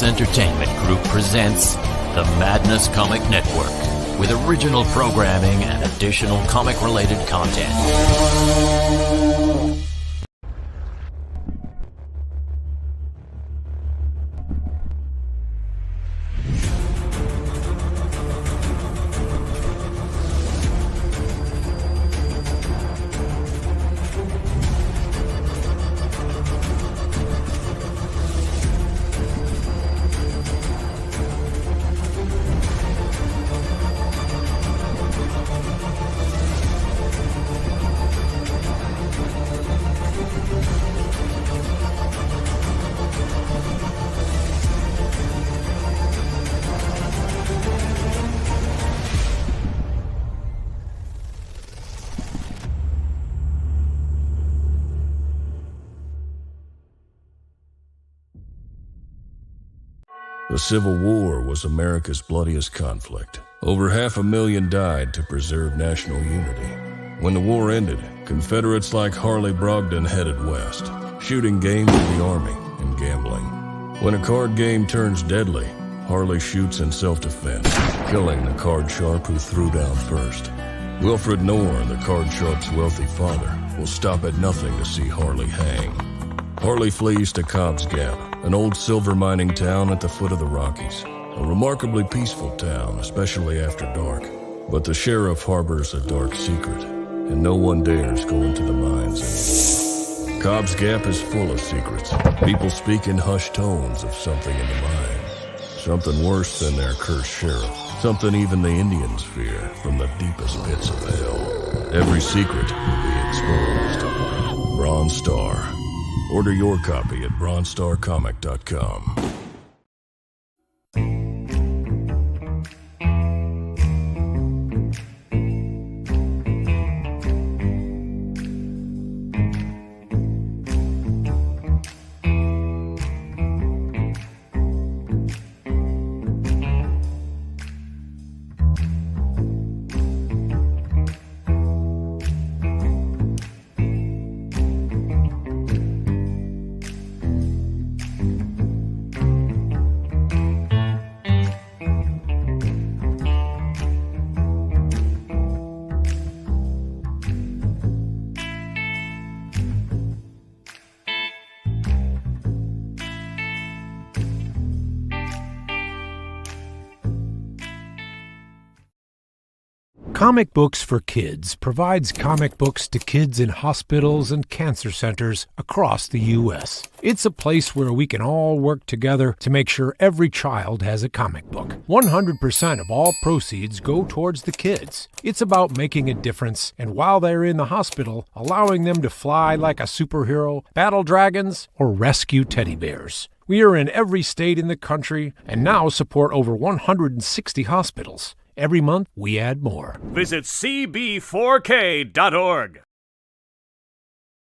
Entertainment Group presents the Madness Comic Network with original programming and additional comic-related content. The Civil War was America's bloodiest conflict. Over 500,000 died to preserve national unity. When the war ended, Confederates like Harley Brogdon headed west, shooting game for the Army and gambling. When a card game turns deadly, Harley shoots in self-defense, killing the card sharp who threw down first. Wilfred Knorr, the card sharp's wealthy father, will stop at nothing to see Harley hang. Harley flees to Cobb's Gap, an old silver mining town at the foot of the Rockies. A remarkably peaceful town, especially after dark. But the sheriff harbors a dark secret, and no one dares go into the mines anymore. Cobb's Gap is full of secrets. People speak in hushed tones of something in the mines. Something worse than their cursed sheriff. Something even the Indians fear from the deepest pits of hell. Every secret will be exposed. Bronze Star. Order your copy at bronzestarcomic.com. Comic Books for Kids provides comic books to kids in hospitals and cancer centers across the U.S. It's a place where we can all work together to make sure every child has a comic book. 100% of all proceeds go towards the kids. It's about making a difference, and while they're in the hospital, allowing them to fly like a superhero, battle dragons, or rescue teddy bears. We are in every state in the country and now support over 160 hospitals. Every month, we add more. Visit cb4k.org.